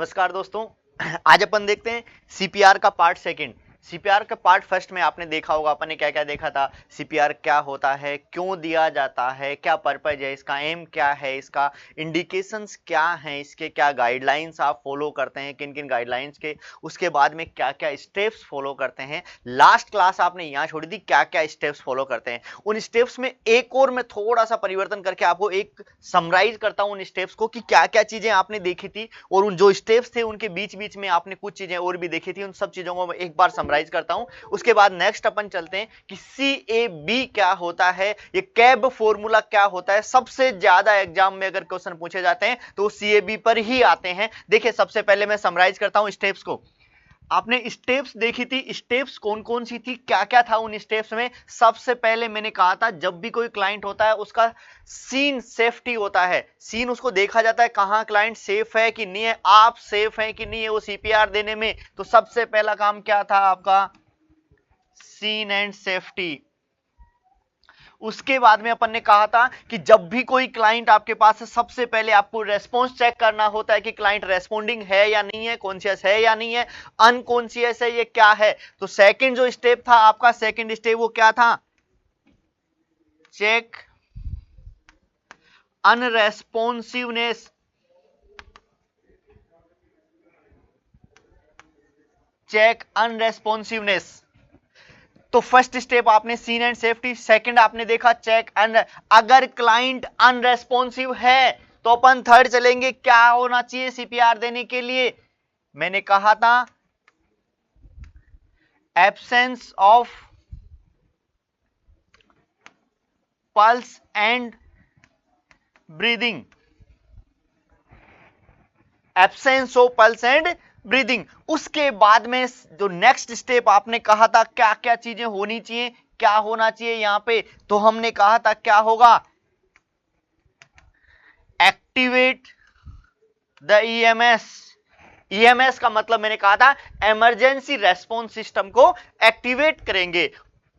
नमस्कार दोस्तों। आज अपन देखते हैं सीपीआर का पार्ट सेकंड। सीपीआर का पार्ट फर्स्ट में आपने देखा होगा अपन ने क्या क्या देखा था। सीपीआर क्या होता है, क्यों दिया जाता है, क्या पर्पज है इसका, एम क्या है इसका, इंडिकेशंस क्या हैं इसके, क्या गाइडलाइंस आप फॉलो करते हैं, किन किन गाइडलाइंस के, उसके बाद में क्या क्या स्टेप्स फॉलो करते हैं। लास्ट क्लास आपने यहाँ छोड़ी थी क्या क्या स्टेप्स फॉलो करते हैं। उन स्टेप्स में एक और मैं थोड़ा सा परिवर्तन करके आपको एक समराइज करता हूं उन स्टेप्स को कि क्या क्या चीजें आपने देखी थी और उन जो स्टेप्स थे उनके बीच बीच में आपने कुछ चीजें और भी देखी थी। उन सब चीजों को मैं एक बार समराइज करता हूं। उसके बाद नेक्स्ट अपन चलते हैं कि CAB क्या होता है, ये कैब फॉर्मूला क्या होता है। सबसे ज्यादा एग्जाम में अगर क्वेश्चन पूछे जाते हैं तो CAB पर ही आते हैं। देखिए सबसे पहले मैं समराइज करता हूं स्टेप्स को। आपने स्टेप्स देखी थी, स्टेप्स कौन कौन सी थी, क्या क्या था उन स्टेप्स में। सबसे पहले मैंने कहा था जब भी कोई क्लाइंट होता है उसका सीन सेफ्टी होता है। सीन उसको देखा जाता है कहां क्लाइंट सेफ है कि नहीं है, आप सेफ हैं कि नहीं है वो सीपीआर देने में। तो सबसे पहला काम क्या था आपका, सीन एंड सेफ्टी। उसके बाद में अपन ने कहा था कि जब भी कोई क्लाइंट आपके पास है सबसे पहले आपको रेस्पॉन्स चेक करना होता है कि क्लाइंट रेस्पॉन्डिंग है या नहीं है, कॉन्शियस है या नहीं है, अनकॉन्शियस है, ये क्या है। तो सेकंड जो स्टेप था आपका, सेकंड स्टेप वो क्या था, चेक अनरेस्पॉन्सिवनेस। चेक अनरेस्पॉन्सिवनेस। तो फर्स्ट स्टेप आपने सीन एंड सेफ्टी, सेकंड आपने देखा चेक एंड, अगर क्लाइंट अनरेस्पॉन्सिव है तो अपन थर्ड चलेंगे क्या होना चाहिए सीपीआर देने के लिए। मैंने कहा था absence of pulse and breathing. Absence of pulse and breathing. उसके बाद में जो नेक्स्ट स्टेप आपने कहा था क्या क्या चीजें होनी चाहिए, क्या होना चाहिए यहां पे, तो हमने कहा था क्या होगा, एक्टिवेट द ईएमएस। ईएमएस का मतलब मैंने कहा था इमरजेंसी रेस्पॉन्स सिस्टम को एक्टिवेट करेंगे।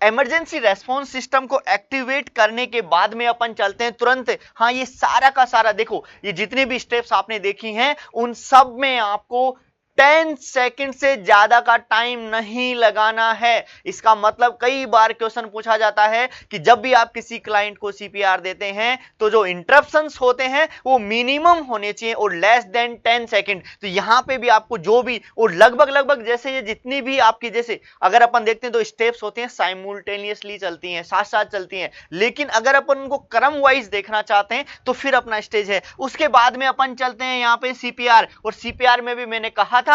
इमरजेंसी रेस्पॉन्स सिस्टम को एक्टिवेट करने के बाद में अपन चलते हैं तुरंत। हाँ, ये सारा का सारा देखो, ये जितने भी स्टेप्स आपने देखी हैं उन सब में आपको 10 सेकंड से ज्यादा का टाइम नहीं लगाना है। इसका मतलब कई बार क्वेश्चन पूछा जाता है कि जब भी आप किसी क्लाइंट को सीपीआर देते हैं तो जो इंटरप्शंस होते हैं वो मिनिमम होने चाहिए और लेस देन 10 सेकंड। तो यहां पे भी आपको जो भी और लगभग लगभग जैसे ये जितनी भी आपकी, जैसे अगर अपन देखते हैं तो स्टेप्स होते हैं साइमultaneously चलती हैं, साथ साथ चलती हैं, लेकिन अगर अपन उनको क्रम वाइज देखना चाहते हैं तो फिर अपना स्टेज है। उसके बाद में अपन चलते हैं यहां पे सीपीआर, और सीपीआर में भी मैंने कहा था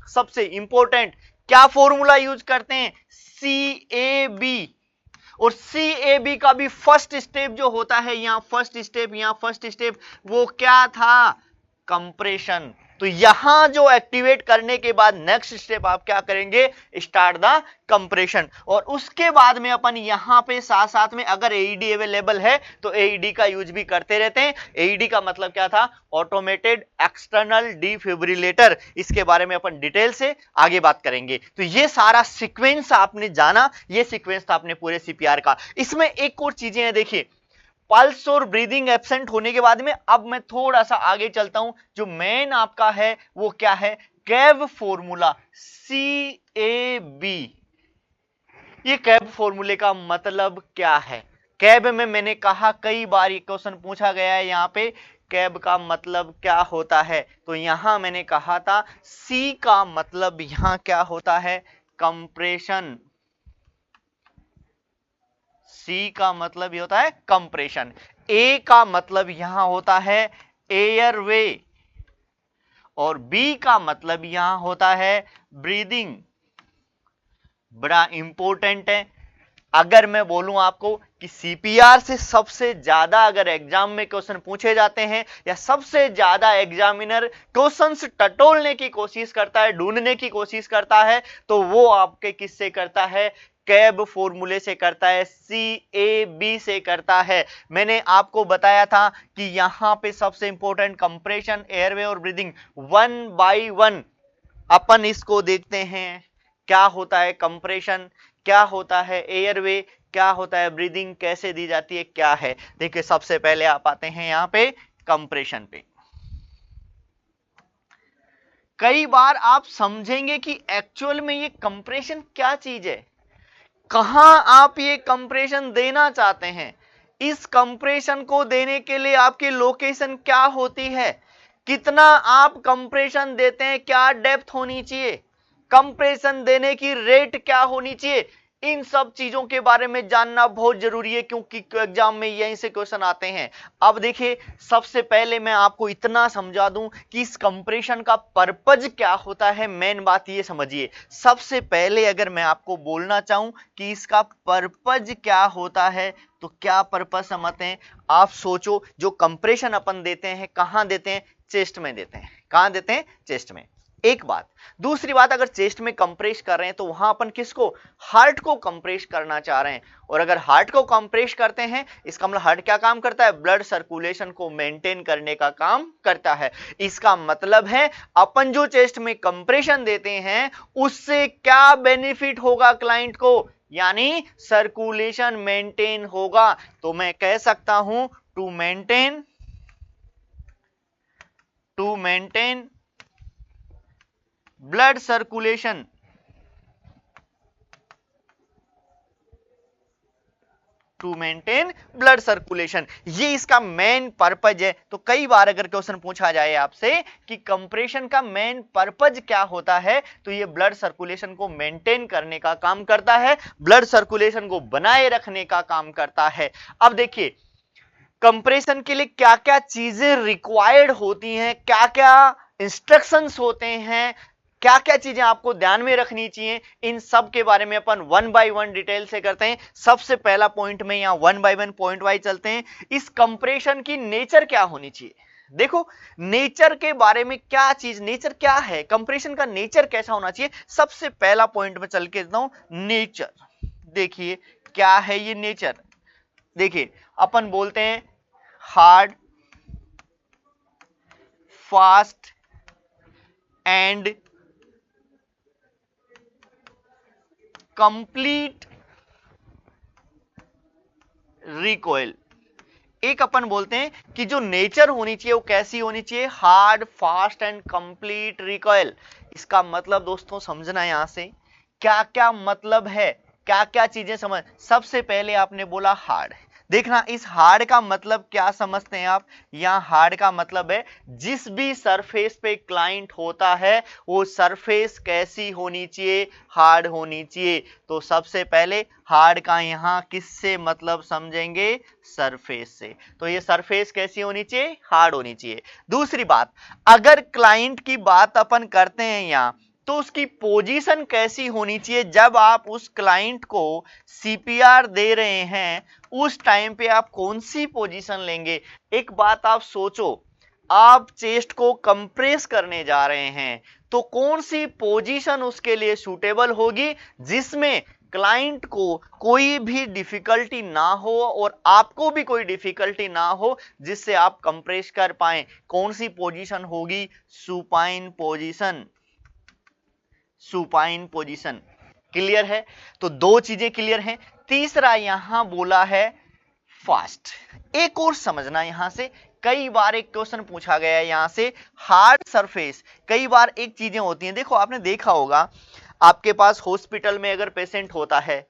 सबसे इंपॉर्टेंट क्या फॉर्मूला यूज करते हैं, CAB। और CAB का भी फर्स्ट स्टेप जो होता है, यहां फर्स्ट स्टेप, यहां फर्स्ट स्टेप वो क्या था, कंप्रेशन। तो यहां जो एक्टिवेट करने के बाद नेक्स्ट स्टेप आप क्या करेंगे, स्टार्ट द कंप्रेशन। और उसके बाद में अपन यहां पे साथ साथ में अगर AED अवेलेबल है तो AED का यूज भी करते रहते हैं। AED का मतलब क्या था, ऑटोमेटेड एक्सटर्नल डिफिब्रिलेटर। इसके बारे में अपन डिटेल से आगे बात करेंगे। तो ये सारा सीक्वेंस आपने जाना, ये सीक्वेंस था अपने पूरे सीपीआर का। इसमें एक और चीजें हैं, देखिए पल्स और ब्रीदिंग एब्सेंट होने के बाद में अब मैं थोड़ा सा आगे चलता हूं। जो मेन आपका है वो क्या है, कैब फॉर्मूला, CAB। ये कैब फॉर्मूले का मतलब क्या है, कैब में मैंने कहा कई बार ये क्वेश्चन पूछा गया है यहां पे, कैब का मतलब क्या होता है। तो यहां मैंने कहा था C का मतलब यहां क्या होता है, कंप्रेशन। C का मतलब ये होता है कंप्रेशन। A का मतलब यहां होता है एयरवे, और B का मतलब यहां होता है ब्रीदिंग। बड़ा इंपॉर्टेंट है। अगर मैं बोलूं आपको कि सीपीआर से सबसे ज्यादा अगर एग्जाम में क्वेश्चन पूछे जाते हैं या सबसे ज्यादा एग्जामिनर क्वेश्चंस टटोलने की कोशिश करता है, ढूंढने की कोशिश करता है, तो वो आपके किससे करता है, कैब फॉर्मूले से करता है, CAB से करता है। मैंने आपको बताया था कि यहां पे सबसे इंपॉर्टेंट कंप्रेशन, एयरवे और ब्रीदिंग। 1 बाय 1 अपन इसको देखते हैं, क्या होता है कंप्रेशन, क्या होता है एयरवे, क्या होता है ब्रीदिंग, कैसे दी जाती है, क्या है। देखिए सबसे पहले आप आते हैं यहां पे कंप्रेशन पे। कई बार आप समझेंगे कि एक्चुअल में ये कंप्रेशन क्या चीज है, कहां आप ये कंप्रेशन देना चाहते हैं, इस कंप्रेशन को देने के लिए आपकी लोकेशन क्या होती है, कितना आप कंप्रेशन देते हैं, क्या डेप्थ होनी चाहिए, कंप्रेशन देने की रेट क्या होनी चाहिए, इन सब चीजों के बारे में जानना बहुत जरूरी है, क्योंकि एग्जाम में यहीं से क्वेश्चन आते हैं। अब देखिए, सबसे पहले मैं आपको इतना समझा दूं कि इस कंप्रेशन का पर्पज क्या होता है। मेन बात ये समझिए, सबसे पहले अगर मैं आपको बोलना चाहूं कि इसका पर्पज क्या होता है, तो क्या पर्पज समझते हैं आप। सोचो, जो कंप्रेशन अपन देते हैं कहां देते हैं, चेस्ट में देते हैं। कहां देते हैं, चेस्ट में। एक बात। दूसरी बात, अगर चेस्ट में कंप्रेस कर रहे हैं तो वहां अपन किसको, हार्ट को कंप्रेस करना चाह रहे हैं। और अगर हार्ट को कंप्रेस करते हैं, इसका मतलब हार्ट क्या काम करता है, ब्लड सर्कुलेशन को मेंटेन करने का काम करता है। इसका मतलब है अपन जो चेस्ट में कंप्रेशन देते हैं उससे क्या बेनिफिट होगा क्लाइंट को, यानी सर्कुलेशन मेंटेन होगा। तो मैं कह सकता हूं to maintain blood circulation, to maintain blood circulation, ये इसका मेन पर्पज है। तो कई बार अगर क्वेश्चन पूछा जाए आपसे कि कंप्रेशन का मेन पर्पज क्या होता है, तो ये ब्लड सर्कुलेशन को मेंटेन करने का काम करता है, ब्लड सर्कुलेशन को बनाए रखने का काम करता है। अब देखिए, कंप्रेशन के लिए क्या क्या चीजें रिक्वायर्ड होती हैं, क्या क्या इंस्ट्रक्शंस होते हैं, क्या क्या चीजें आपको ध्यान में रखनी चाहिए, इन सब के बारे में अपन वन बाय वन डिटेल से करते हैं। सबसे पहला पॉइंट में यहां one by one point wise चलते हैं। इस कंप्रेशन की नेचर क्या होनी चाहिए, देखो नेचर के बारे में क्या चीज, नेचर क्या है, कंप्रेशन का नेचर कैसा होना चाहिए। सबसे पहला पॉइंट में चल के देता हूं, नेचर। देखिए क्या है ये नेचर। देखिए अपन बोलते हैं hard, fast and complete recoil. एक अपन बोलते हैं कि जो नेचर होनी चाहिए वो कैसी होनी चाहिए, hard, fast and complete recoil. इसका मतलब दोस्तों समझना यहां से क्या क्या मतलब है, क्या क्या चीजें समझ। सबसे पहले आपने बोला हार्ड, देखना इस हार्ड का मतलब क्या समझते हैं आप। यहां हार्ड का मतलब है जिस भी सरफेस पे क्लाइंट होता है वो सरफेस कैसी होनी चाहिए, हार्ड होनी चाहिए। तो सबसे पहले हार्ड का यहां किससे मतलब समझेंगे, सरफेस से। तो ये सरफेस कैसी होनी चाहिए, हार्ड होनी चाहिए। दूसरी बात, अगर क्लाइंट की बात अपन करते हैं यहां, तो उसकी पोजीशन कैसी होनी चाहिए। जब आप उस क्लाइंट को सीपीआर दे रहे हैं उस टाइम पे आप कौन सी पोजीशन लेंगे। एक बात आप सोचो, आप चेस्ट को कंप्रेस करने जा रहे हैं तो कौन सी पोजीशन उसके लिए सूटेबल होगी जिसमें क्लाइंट को कोई भी डिफिकल्टी ना हो और आपको भी कोई डिफिकल्टी ना हो, जिससे आप कंप्रेस कर पाए। कौन सी पोजीशन होगी, supine position, supine position. Clear है, तो दो चीजें क्लियर हैं। तीसरा यहां बोला है फास्ट। एक और समझना यहां से, कई बार एक क्वेश्चन पूछा गया है यहां से, हार्ड सरफेस। कई बार एक चीजें होती हैं, देखो आपने देखा होगा आपके पास हॉस्पिटल में अगर पेशेंट होता है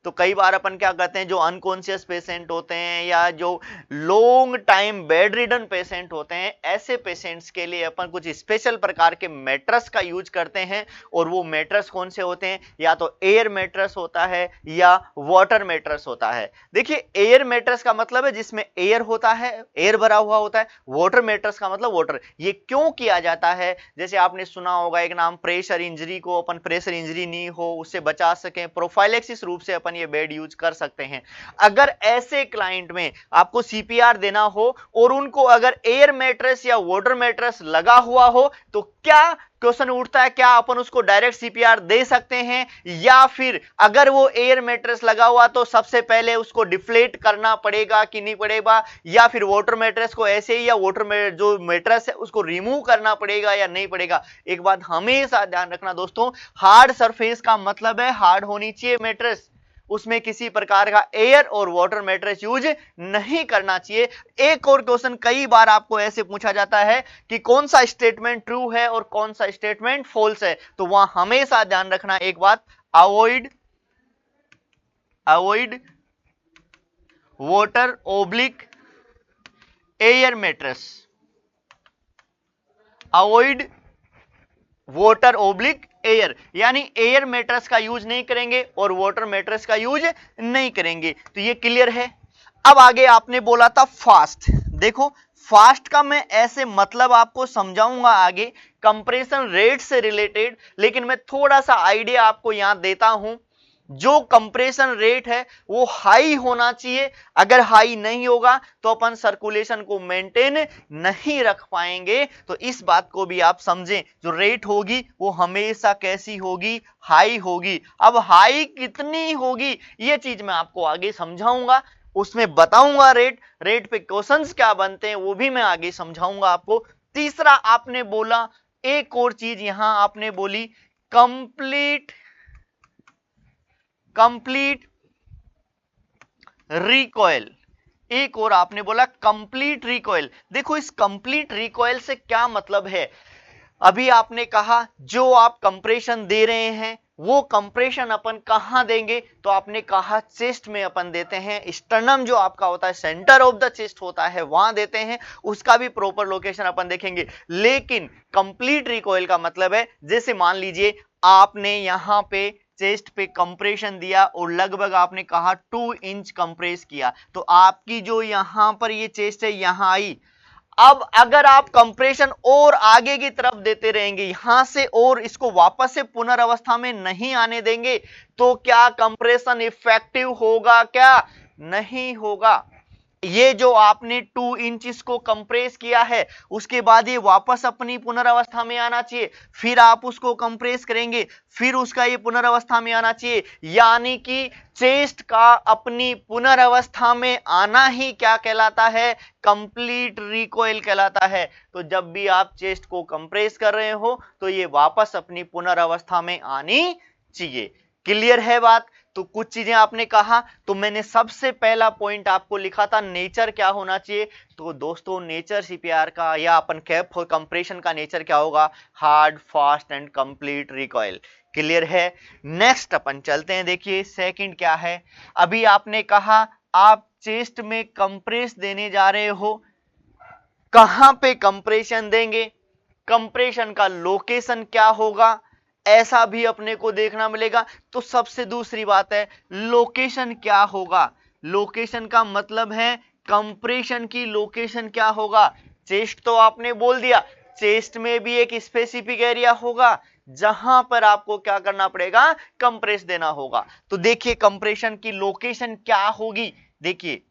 तो कई बार अपन क्या करते हैं, जो अनकॉन्शियस पेशेंट होते हैं या जो long time bed ridden patient होते हैं, ऐसे पेशेंट्स के लिए अपन कुछ स्पेशल प्रकार के मैट्रेस का यूज करते हैं। और वो मैट्रेस कौन से होते हैं, या तो एयर मैट्रेस होता है या वाटर मैट्रेस होता है। देखिए एयर मैट्रेस का मतलब है जिसमें एयर होता है, एयर भरा हुआ होता है। वाटर मैट्रेस का मतलब वाटर। ये क्यों किया जाता है, जैसे आपने सुना होगा एक नाम प्रेशर इंजरी को, अपन प्रेशर इंजरी नहीं हो उससे बचा सकें, प्रोफाइलेक्सिस रूप से अपन ये बेड यूज कर सकते हैं। अगर ऐसे क्लाइंट में आपको सीपीआर देना हो और उनको अगर एयर मैट्रेस या वाटर मैट्रेस लगा हुआ हो तो क्या क्वेश्चन उठता है, क्या अपन उसको डायरेक्ट सीपीआर दे सकते हैं, या फिर अगर वो एयर मैट्रेस लगा हुआ तो सबसे पहले उसको डिफ्लेट करना पड़ेगा कि नहीं पड़ेगा, या फिर वाटर मैट्रेस को ऐसे ही या वाटर जो मैट्रेस है उसको रिमूव करना पड़ेगा या नहीं पड़ेगा। एक बात हमेशा ध्यान रखना दोस्तों, हार्ड सरफेस का मतलब है हार्ड होनी चाहिए मैट्रेस, उसमें किसी प्रकार का एयर और वाटर मैट्रिक्स यूज नहीं करना चाहिए। एक और क्वेश्चन कई बार आपको ऐसे पूछा जाता है कि कौन सा स्टेटमेंट ट्रू है और कौन सा स्टेटमेंट फॉल्स है, तो वहां हमेशा ध्यान रखना एक बात, avoid water oblique air matrix, avoid water oblique air, यानी एयर मैट्रिक्स का यूज नहीं करेंगे और वाटर मैट्रिक्स का यूज नहीं करेंगे। तो ये क्लियर है। अब आगे आपने बोला था फास्ट, देखो फास्ट का मैं ऐसे मतलब आपको समझाऊंगा आगे कंप्रेशन रेट से रिलेटेड, लेकिन मैं थोड़ा सा आइडिया आपको यहां देता हूं। जो कंप्रेशन रेट है वो हाई होना चाहिए, अगर हाई नहीं होगा तो अपन सर्कुलेशन को मेंटेन नहीं रख पाएंगे। तो इस बात को भी आप समझें, जो रेट होगी वो हमेशा कैसी होगी, हाई होगी। अब हाई कितनी होगी ये चीज मैं आपको आगे समझाऊंगा, उसमें बताऊंगा रेट पे क्वेश्चंस क्या बनते हैं वो भी मैं आगे समझाऊंगा आपको। तीसरा आपने बोला, एक और चीज यहां आपने बोली, कंप्लीट रिकॉइल, एक और आपने बोला कंप्लीट रिकॉइल। देखो इस कंप्लीट रिकॉइल से क्या मतलब है, अभी आपने कहा जो आप कंप्रेशन दे रहे हैं वो कंप्रेशन अपन कहां देंगे, तो आपने कहा चेस्ट में अपन देते हैं, स्टर्नम जो आपका होता है सेंटर ऑफ द चेस्ट होता है वहां देते हैं, उसका भी प्रॉपर लोकेशन अपन देखेंगे। लेकिन कंप्लीट रिकॉइल का मतलब है, जैसे मान लीजिए आपने यहां पे चेस्ट पे कंप्रेशन दिया और लगभग आपने कहा 2 इंच कंप्रेस किया, तो आपकी जो यहां पर ये चेस्ट है यहां आई। अब अगर आप कंप्रेशन और आगे की तरफ देते रहेंगे यहां से और इसको वापस से पुनर्वस्था में नहीं आने देंगे, तो क्या कंप्रेशन इफेक्टिव होगा, क्या नहीं होगा। ये जो आपने 2 इंच को कंप्रेस किया है उसके बाद ये वापस अपनी पुनर्वस्था में आना चाहिए, फिर आप उसको कंप्रेस करेंगे, फिर उसका ये पुनर्वस्था में आना चाहिए, यानी कि चेस्ट का अपनी पुनर्वस्था में आना ही क्या कहलाता है, कंप्लीट रिकॉइल कहलाता है। तो जब भी आप चेस्ट को कंप्रेस कर रहे हो तो ये वापस अपनी पुनर्वस्था में आनी चाहिए। क्लियर है बात। तो कुछ चीजें आपने कहा, तो मैंने सबसे पहला पॉइंट आपको लिखा था नेचर क्या होना चाहिए, तो दोस्तों नेचर सीपीआर का या अपन कैप कंप्रेशन का नेचर क्या होगा, hard fast and complete recoil. Clear है। नेक्स्ट अपन चलते हैं, देखिए सेकंड क्या है। अभी आपने कहा आप चेस्ट में कंप्रेस देने जा रहे हो, कहां पे कंप्रेशन देंगे, कंप्रेशन का लोकेशन क्या होगा, ऐसा भी अपने को देखना मिलेगा। तो सबसे दूसरी बात है लोकेशन क्या होगा, लोकेशन का मतलब है कंप्रेशन की लोकेशन क्या होगा। चेस्ट तो आपने बोल दिया, चेस्ट में भी एक स्पेसिफिक एरिया होगा जहां पर आपको क्या करना पड़ेगा, कंप्रेस देना होगा। तो देखिए कंप्रेशन की लोकेशन क्या होगी, देखिए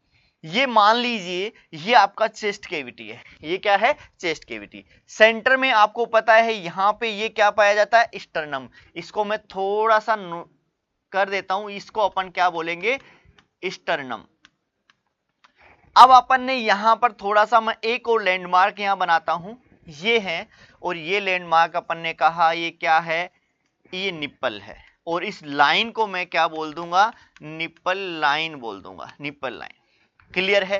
ये मान लीजिए ये आपका चेस्ट कैविटी है, ये क्या है, चेस्ट कैविटी। सेंटर में आपको पता है यहां पे ये क्या पाया जाता है, स्टर्नम। इसको मैं थोड़ा सा कर देता हूं, इसको अपन क्या बोलेंगे, स्टर्नम। अब अपन ने यहां पर थोड़ा सा मैं एक और लैंडमार्क यहां बनाता हूं, ये है, और ये लैंडमार्क अपन ने कहा ये क्या है, ये निप्पल है, और इस लाइन को मैं क्या बोल दूंगा, निप्पल लाइन बोल दूंगा, निप्पल लाइन। क्लियर है।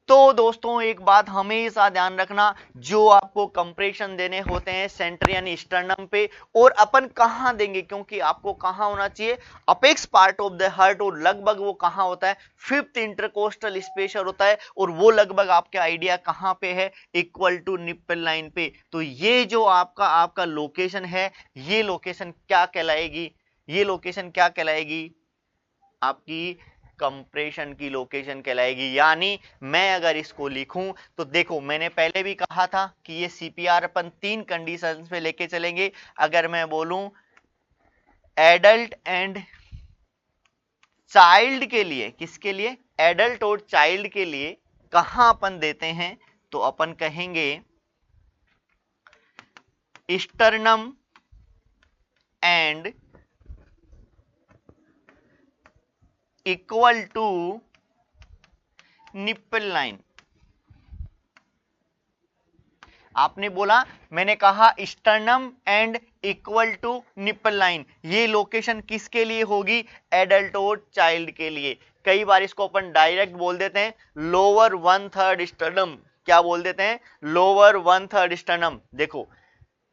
तो दोस्तों एक बात हमेशा ध्यान रखना, जो आपको कंप्रेशन देने होते हैं सेंटर यानी स्टर्नम पे, और अपन कहां देंगे, क्योंकि आपको कहां होना चाहिए, apex part of the heart, और लगभग वो कहां होता है, 5th इंटरकोस्टल स्पेसर होता है, और वो लगभग आपके आइडिया कहां पे है, इक्वल टू निप्पल लाइन पे। तो ये जो आपका लोकेशन है, ये लोकेशन क्या कहलाएगी, ये लोकेशन क्या कहलाएगी, आपकी कंप्रेशन की लोकेशन कहलाएगी। यानी मैं अगर इसको लिखूं तो देखो मैंने पहले भी कहा था कि ये सीपीआर अपन 3 कंडीशंस पे लेके चलेंगे। अगर मैं बोलूं एडल्ट एंड चाइल्ड के लिए, किसके लिए, एडल्ट और चाइल्ड के लिए कहां अपन देते हैं, तो अपन कहेंगे sternum and equal to nipple line. आपने बोला, मैंने कहा sternum and equal to nipple line. ये लोकेशन किसके लिए होगी? एडल्ट और चाइल्ड के लिए। कई बार इसको अपन डायरेक्ट बोल देते हैं लोअर 1/3 स्टर्नम। क्या बोल देते हैं? Lower 1/3 sternum. देखो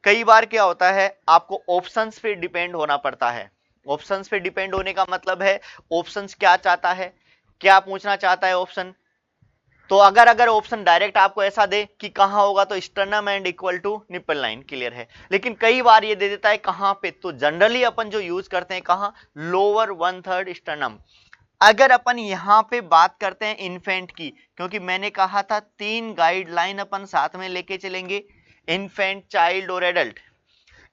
कई बार क्या होता है, आपको ऑप्शंस पे डिपेंड होना पड़ता है। ऑप्शंस पे डिपेंड होने का मतलब है ऑप्शंस क्या चाहता है, क्या पूछना चाहता है ऑप्शन। तो अगर ऑप्शन डायरेक्ट आपको ऐसा दे कि कहां होगा, तो sternum and equal to nipple line, clear है। लेकिन कई बार ये दे देता है कहां पे, तो जनरली अपन जो यूज करते हैं कहां, लोअर 1/3 स्टर्नम। अगर अपन यहां पे बात करते हैं इन्फेंट की, क्योंकि मैंने कहा था 3 गाइडलाइन अपन साथ में लेके चलेंगे, इन्फेंट, चाइल्ड और एडल्ट।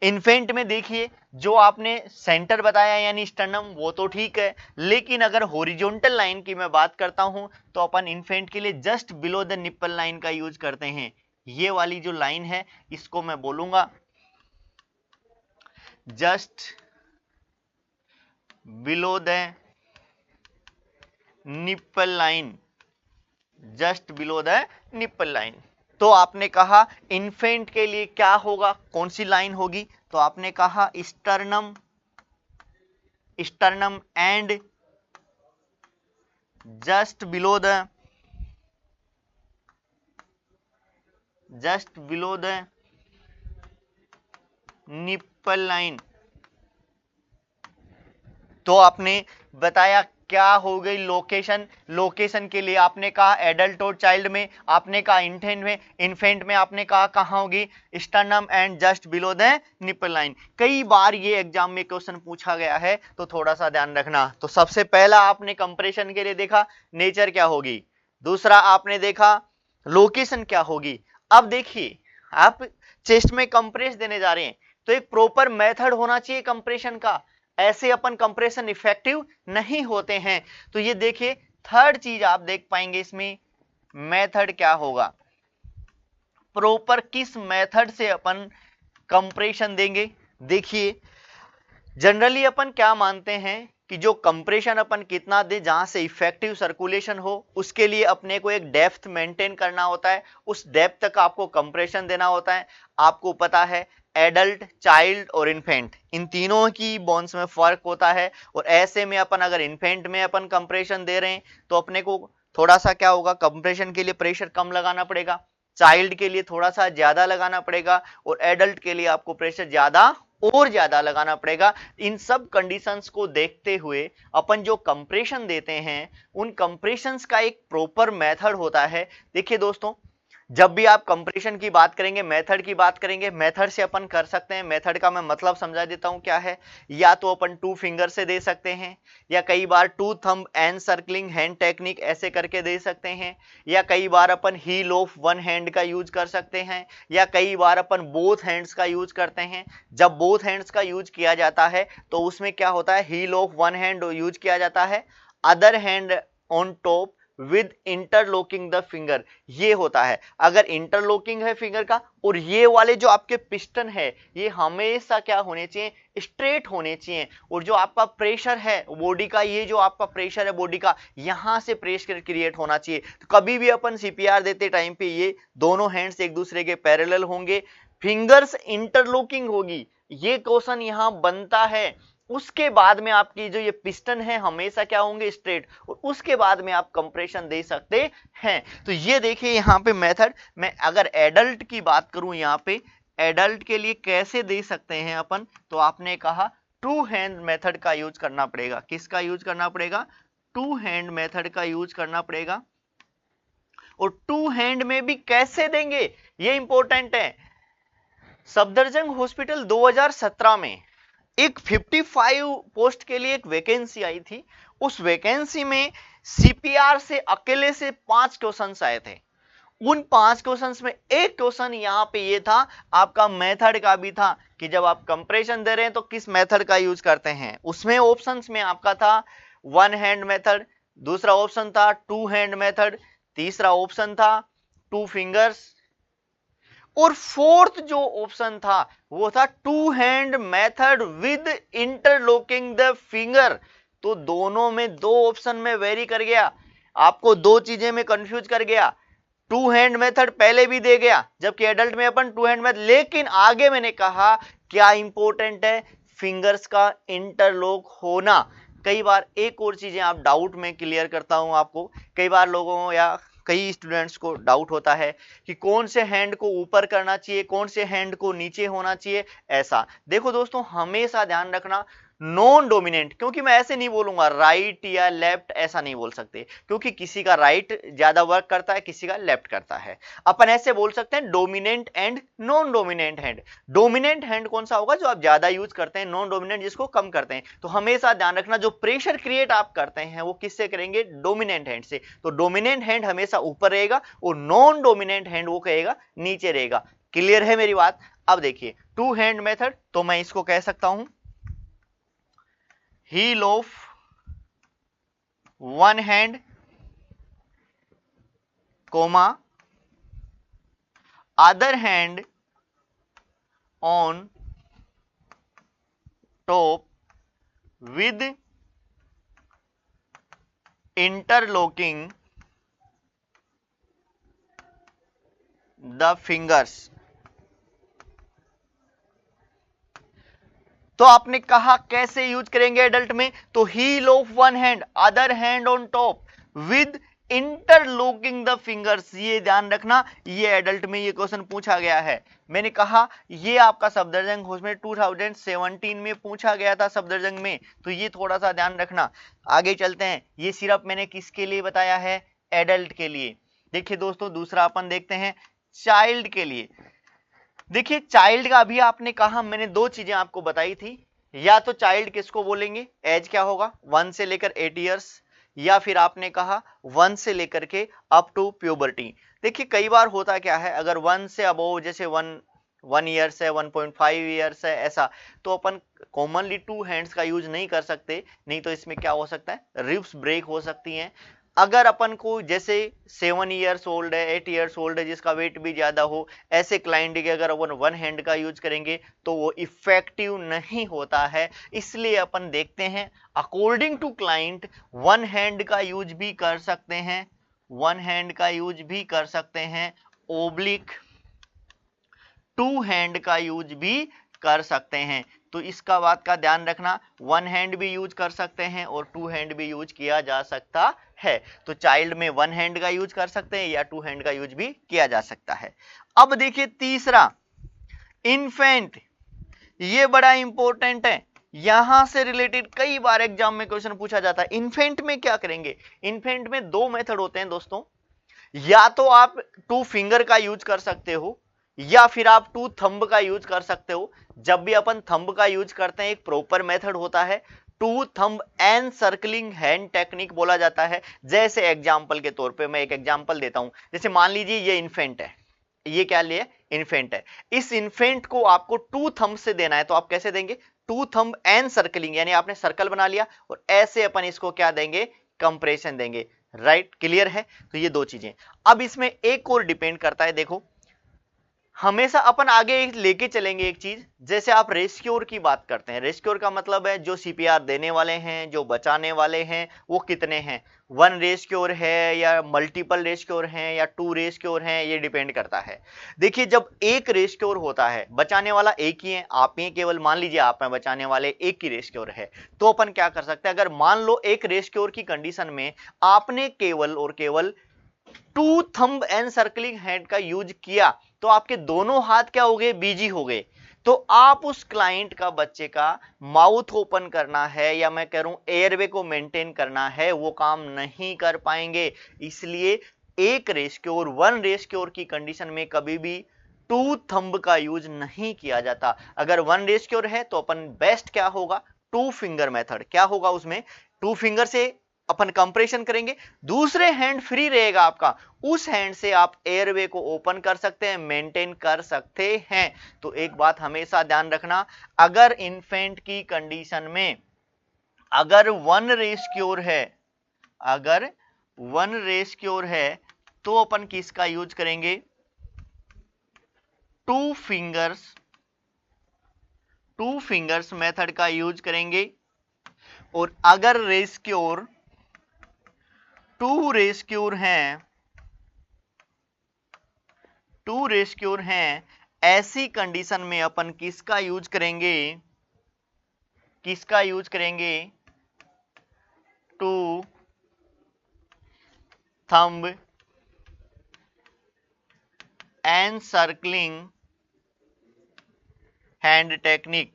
इन्फेंट में देखिए जो आपने सेंटर बताया यानी स्टर्नम, वो तो ठीक है, लेकिन अगर हॉरिजॉन्टल लाइन की मैं बात करता हूं तो अपन इन्फेंट के लिए just below the nipple line का यूज करते हैं। ये वाली जो लाइन है इसको मैं बोलूंगा just below the nipple line, just below the nipple line. तो आपने कहा इन्फेंट के लिए क्या होगा, कौन सी लाइन होगी, तो आपने कहा sternum, sternum and just below the nipple line. तो आपने बताया क्या हो गई लोकेशन। लोकेशन के लिए आपने कहा एडल्ट और चाइल्ड में, आपने कहा इन्फेंट में आपने कहा कहां होगी, sternum and just below the nipple line. कई बार ये एग्जाम में क्वेश्चन पूछा गया है, तो थोड़ा सा ध्यान रखना। तो सबसे पहला आपने कंप्रेशन के लिए देखा नेचर क्या होगी, दूसरा आपने देखा लोकेशन क्या होगी। अब देखिए आप चेस्ट में कंप्रेस देने जा रहे हैं, तो एक प्रॉपर मेथड होना चाहिए कंप्रेशन का, ऐसे अपन कंप्रेशन इफेक्टिव नहीं होते हैं। तो ये देखिए थर्ड चीज आप देख पाएंगे इसमें, मेथड क्या होगा, प्रॉपर किस मेथड से अपन कंप्रेशन देंगे। देखिए जनरली अपन क्या मानते हैं कि जो कंप्रेशन अपन कितना दे जहां से इफेक्टिव सर्कुलेशन हो, उसके लिए अपने को एक डेप्थ मेंटेन करना होता है, उस डेप्थ तक आपको कंप्रेशन देना होता है। आपको पता है एडल्ट, चाइल्ड और इन्फेंट, इन तीनों की बोन्स में फर्क होता है, और ऐसे में अपन अगर इन्फेंट में अपन कंप्रेशन दे रहे हैं तो अपने को थोड़ा सा क्या होगा, कंप्रेशन के लिए प्रेशर कम लगाना पड़ेगा, चाइल्ड के लिए थोड़ा सा ज्यादा लगाना पड़ेगा, और एडल्ट के लिए आपको प्रेशर ज्यादा और ज्यादा लगाना पड़ेगा। इन सब कंडीशंस को देखते हुए अपन जो कंप्रेशन देते हैं, उन कंप्रेशंस का एक प्रॉपर मेथड होता है। देखिए दोस्तों, जब भी आप कंप्रेशन की बात करेंगे, मेथड की बात करेंगे, मेथड से अपन कर सकते हैं। मेथड का मैं मतलब समझा देता हूं क्या है। या तो अपन 2 फिंगर से दे सकते हैं, या कई बार 2 thumb encircling hand technique ऐसे करके दे सकते हैं, या कई बार अपन हील ऑफ 1 हैंड का यूज कर सकते हैं, या कई बार अपन बोथ हैंड्स का यूज करते हैं। जब बोथ हैंड्स का यूज किया जाता है तो उसमें क्या होता है, हील ऑफ 1 हैंड यूज किया जाता है, other hand on top with interlocking the finger, ये होता है। अगर इंटरलॉकिंग है फिंगर का, और ये वाले जो आपके पिस्टन है ये हमेशा क्या होने चाहिए, स्ट्रेट होने चाहिए। और जो आपका प्रेशर है बॉडी का, ये जो आपका प्रेशर है बॉडी का, यहां से प्रेशर क्रिएट होना चाहिए। तो कभी भी अपन सीपीआर देते टाइम पे ये दोनों हैंड्स एक दूसरे के पैरेलल होंगे, फिंगर्स इंटरलॉकिंग होगी, ये क्वेश्चन यहां बनता है। उसके बाद में आपकी जो ये पिस्टन है हमेशा क्या होंगे, स्ट्रेट, और उसके बाद में आप कंप्रेशन दे सकते हैं। तो ये देखिए यहां पे मेथड, मैं अगर एडल्ट की बात करूं, यहां पे एडल्ट के लिए कैसे दे सकते हैं अपन, तो आपने कहा 2 हैंड मेथड का यूज करना पड़ेगा। किसका यूज करना पड़ेगा, 2 हैंड मेथड का यूज करना पड़ेगा। और 2 हैंड में भी कैसे देंगे, ये इंपॉर्टेंट है। सफदरजंग हॉस्पिटल 2017 में एक 55 पोस्ट के लिए एक वैकेंसी आई थी। उस वैकेंसी में सीपीआर से अकेले से 5 क्वेश्चंस आए थे। उन 5 क्वेश्चंस में एक क्वेश्चन यहां पे ये था, आपका मेथड का भी था कि जब आप कंप्रेशन दे रहे हैं तो किस मेथड का यूज करते हैं। उसमें ऑप्शंस में आपका था 1 हैंड मेथड, दूसरा ऑप्शन था 2 हैंड मेथड, तीसरा ऑप्शन था 2 फिंगर्स, और फोर्थ जो ऑप्शन था वो था 2 hand method with interlocking the finger. तो दोनों में 2 ऑप्शन में वेरी कर गया, आपको 2 चीजें में कंफ्यूज कर गया। टू हैंड मेथड पहले भी दे गया, जबकि एडल्ट में अपन टू हैंड मेथड, लेकिन आगे मैंने कहा क्या इंपॉर्टेंट है, फिंगर्स का इंटरलॉक होना। कई बार एक और चीजें आप डाउट में क्लियर करता हूं आपको, कई बार लोगों या कई स्टूडेंट्स को डाउट होता है कि कौन से हैंड को ऊपर करना चाहिए, कौन से हैंड को नीचे होना चाहिए। ऐसा देखो दोस्तों, हमेशा ध्यान रखना नॉन डोमिनेंट, क्योंकि मैं ऐसे नहीं बोलूंगा राइट या लेफ्ट, ऐसा नहीं बोल सकते, क्योंकि किसी का राइट ज्यादा वर्क करता है, किसी का लेफ्ट करता है। अपन ऐसे बोल सकते हैं dominant and non dominant hand. Dominant hand कौन सा होगा, जो आप ज्यादा यूज करते हैं, नॉन डोमिनेंट जिसको कम करते हैं। तो हमेशा ध्यान रखना जो प्रेशर क्रिएट आप करते हैं वो किससे करेंगे, डोमिनेंट हैंड से। तो डोमिनेंट हैंड हमेशा ऊपर रहेगा और नॉन डोमिनेंट हैंड वो कहेगा नीचे रहेगा। क्लियर है मेरी बात। अब देखिए टू हैंड मेथड, तो मैं इसको कह सकता हूं heel of one hand comma other hand on top with interlocking the fingers। तो आपने कहा कैसे यूज करेंगे एडल्ट में, तो heel of one hand other hand on top with interlocking the fingers. ये ध्यान रखना, ये एडल्ट में ये क्वेश्चन पूछा गया है। मैंने कहा ये आपका सफदरजंग उसमें 2017 में पूछा गया था सफदरजंग में, तो ये थोड़ा सा ध्यान रखना। आगे चलते हैं, ये सिर्फ मैंने किसके लिए बताया है, एडल्ट के लिए। देखिए दोस्तों दूसरा अपन देखते हैं चाइल्ड के लिए। देखिए चाइल्ड का अभी आपने कहा, मैंने दो चीजें आपको बताई थी, या तो चाइल्ड किसको बोलेंगे, एज क्या होगा 1 से लेकर 8 इयर्स, या फिर आपने कहा 1 से लेकर के अप टू प्यूबर्टी। देखिए कई बार होता क्या है, अगर 1 से अबोव जैसे 1 ईयर्स है, 1.5 ईयर्स है, ऐसा तो अपन कॉमनली टू हैंड्स का यूज नहीं कर सकते, नहीं तो इसमें क्या हो सकता है, रिब्स ब्रेक हो सकती हैं। अगर अपन को जैसे 7 इयर्स ओल्ड है, 8 इयर्स ओल्ड है, जिसका वेट भी ज्यादा हो, ऐसे क्लाइंट के अगर अपन वन हैंड का यूज करेंगे तो वो इफेक्टिव नहीं होता है। इसलिए अपन देखते हैं according to client one hand का यूज भी कर सकते हैं, वन हैंड का यूज भी कर सकते हैं, ओब्लिक टू हैंड का यूज भी कर सकते हैं। तो इसका बात का ध्यान रखना, वन हैंड भी यूज कर सकते हैं और टू हैंड भी यूज किया जा सकता है। तो चाइल्ड में वन हैंड का यूज कर सकते हैं या टू हैंड का यूज भी किया जा सकता है। अब देखिए तीसरा इन्फेंट, ये बड़ा इंपॉर्टेंट है, यहां से रिलेटेड कई बार एग्जाम में क्वेश्चन पूछा जाता है। इन्फेंट में क्या करेंगे, इन्फेंट में दो मेथड होते हैं दोस्तों, या तो आप टू फिंगर का यूज कर सकते हो या फिर आप टू थंब का यूज कर सकते हो। जब भी अपन थंब का यूज करते हैं एक प्रॉपर मेथड होता है, two thumb encircling hand technique बोला जाता है। जैसे एग्जांपल के तौर पे मैं एक एग्जांपल देता हूं, जैसे मान लीजिए ये इन्फेंट है, ये क्या लिए इन्फेंट है, इस इन्फेंट को आपको टू थंब से देना है, तो आप कैसे देंगे, टू थंब एंड सर्कलिंग, यानी आपने सर्कल बना लिया और ऐसे अपन इसको क्या देंगे, कंप्रेशन देंगे। राइट, क्लियर है। तो ये दो चीजें। अब इसमें एक और डिपेंड करता है, देखो हमेशा अपन आगे लेके चलेंगे एक चीज, जैसे आप रेस्क्योर की बात करते हैं, रेस्क्योर का मतलब है जो सीपीआर देने वाले हैं, जो बचाने वाले हैं, वो कितने हैं, 1 रेस्क्योर है या मल्टीपल रेस्क्योर हैं या 2 रेस्क्योर हैं, ये डिपेंड करता है। देखिए जब एक रेस्क्योर होता है, बचाने वाला एक ही है, आप ही केवल, मान लीजिए आप में बचाने वाले एक ही रेस्क्योर है, तो अपन क्या कर सकते हैं, अगर मान लो एक रेस्क्योर की कंडीशन में आपने केवल और केवल two thumb encircling hand का यूज किया, तो आपके दोनों हाथ क्या हो गए, बीजी हो गए। तो आप उस क्लाइंट का, बच्चे का माउथ ओपन करना है या मैं कह रहा हूं एयरवे को मेंटेन करना है, वो काम नहीं कर पाएंगे। इसलिए एक रेस्क्योर, 1 रेस्क्योर की कंडीशन में कभी भी टू थंब का यूज नहीं किया जाता। अगर 1 रेस्क्योर है तो अपन बेस्ट क्या होगा, टू फिंगर मेथड, क्या होगा उसमें, टू फिंगर से अपन कंप्रेशन करेंगे, दूसरे हैंड फ्री रहेगा आपका, उस हैंड से आप एयरवे को ओपन कर सकते हैं, मेंटेन कर सकते हैं। तो एक बात हमेशा ध्यान रखना, अगर इन्फेंट की कंडीशन में अगर 1 रेस्क्योर है, अगर 1 रेस्क्योर है तो अपन किसका यूज करेंगे, टू फिंगर्स मेथड का यूज करेंगे। और अगर रेस्क्योर 2 रेस्क्योर हैं 2 रेस्क्योर हैं, ऐसी कंडीशन में अपन किसका यूज करेंगे, किसका यूज करेंगे, two thumb encircling hand technique.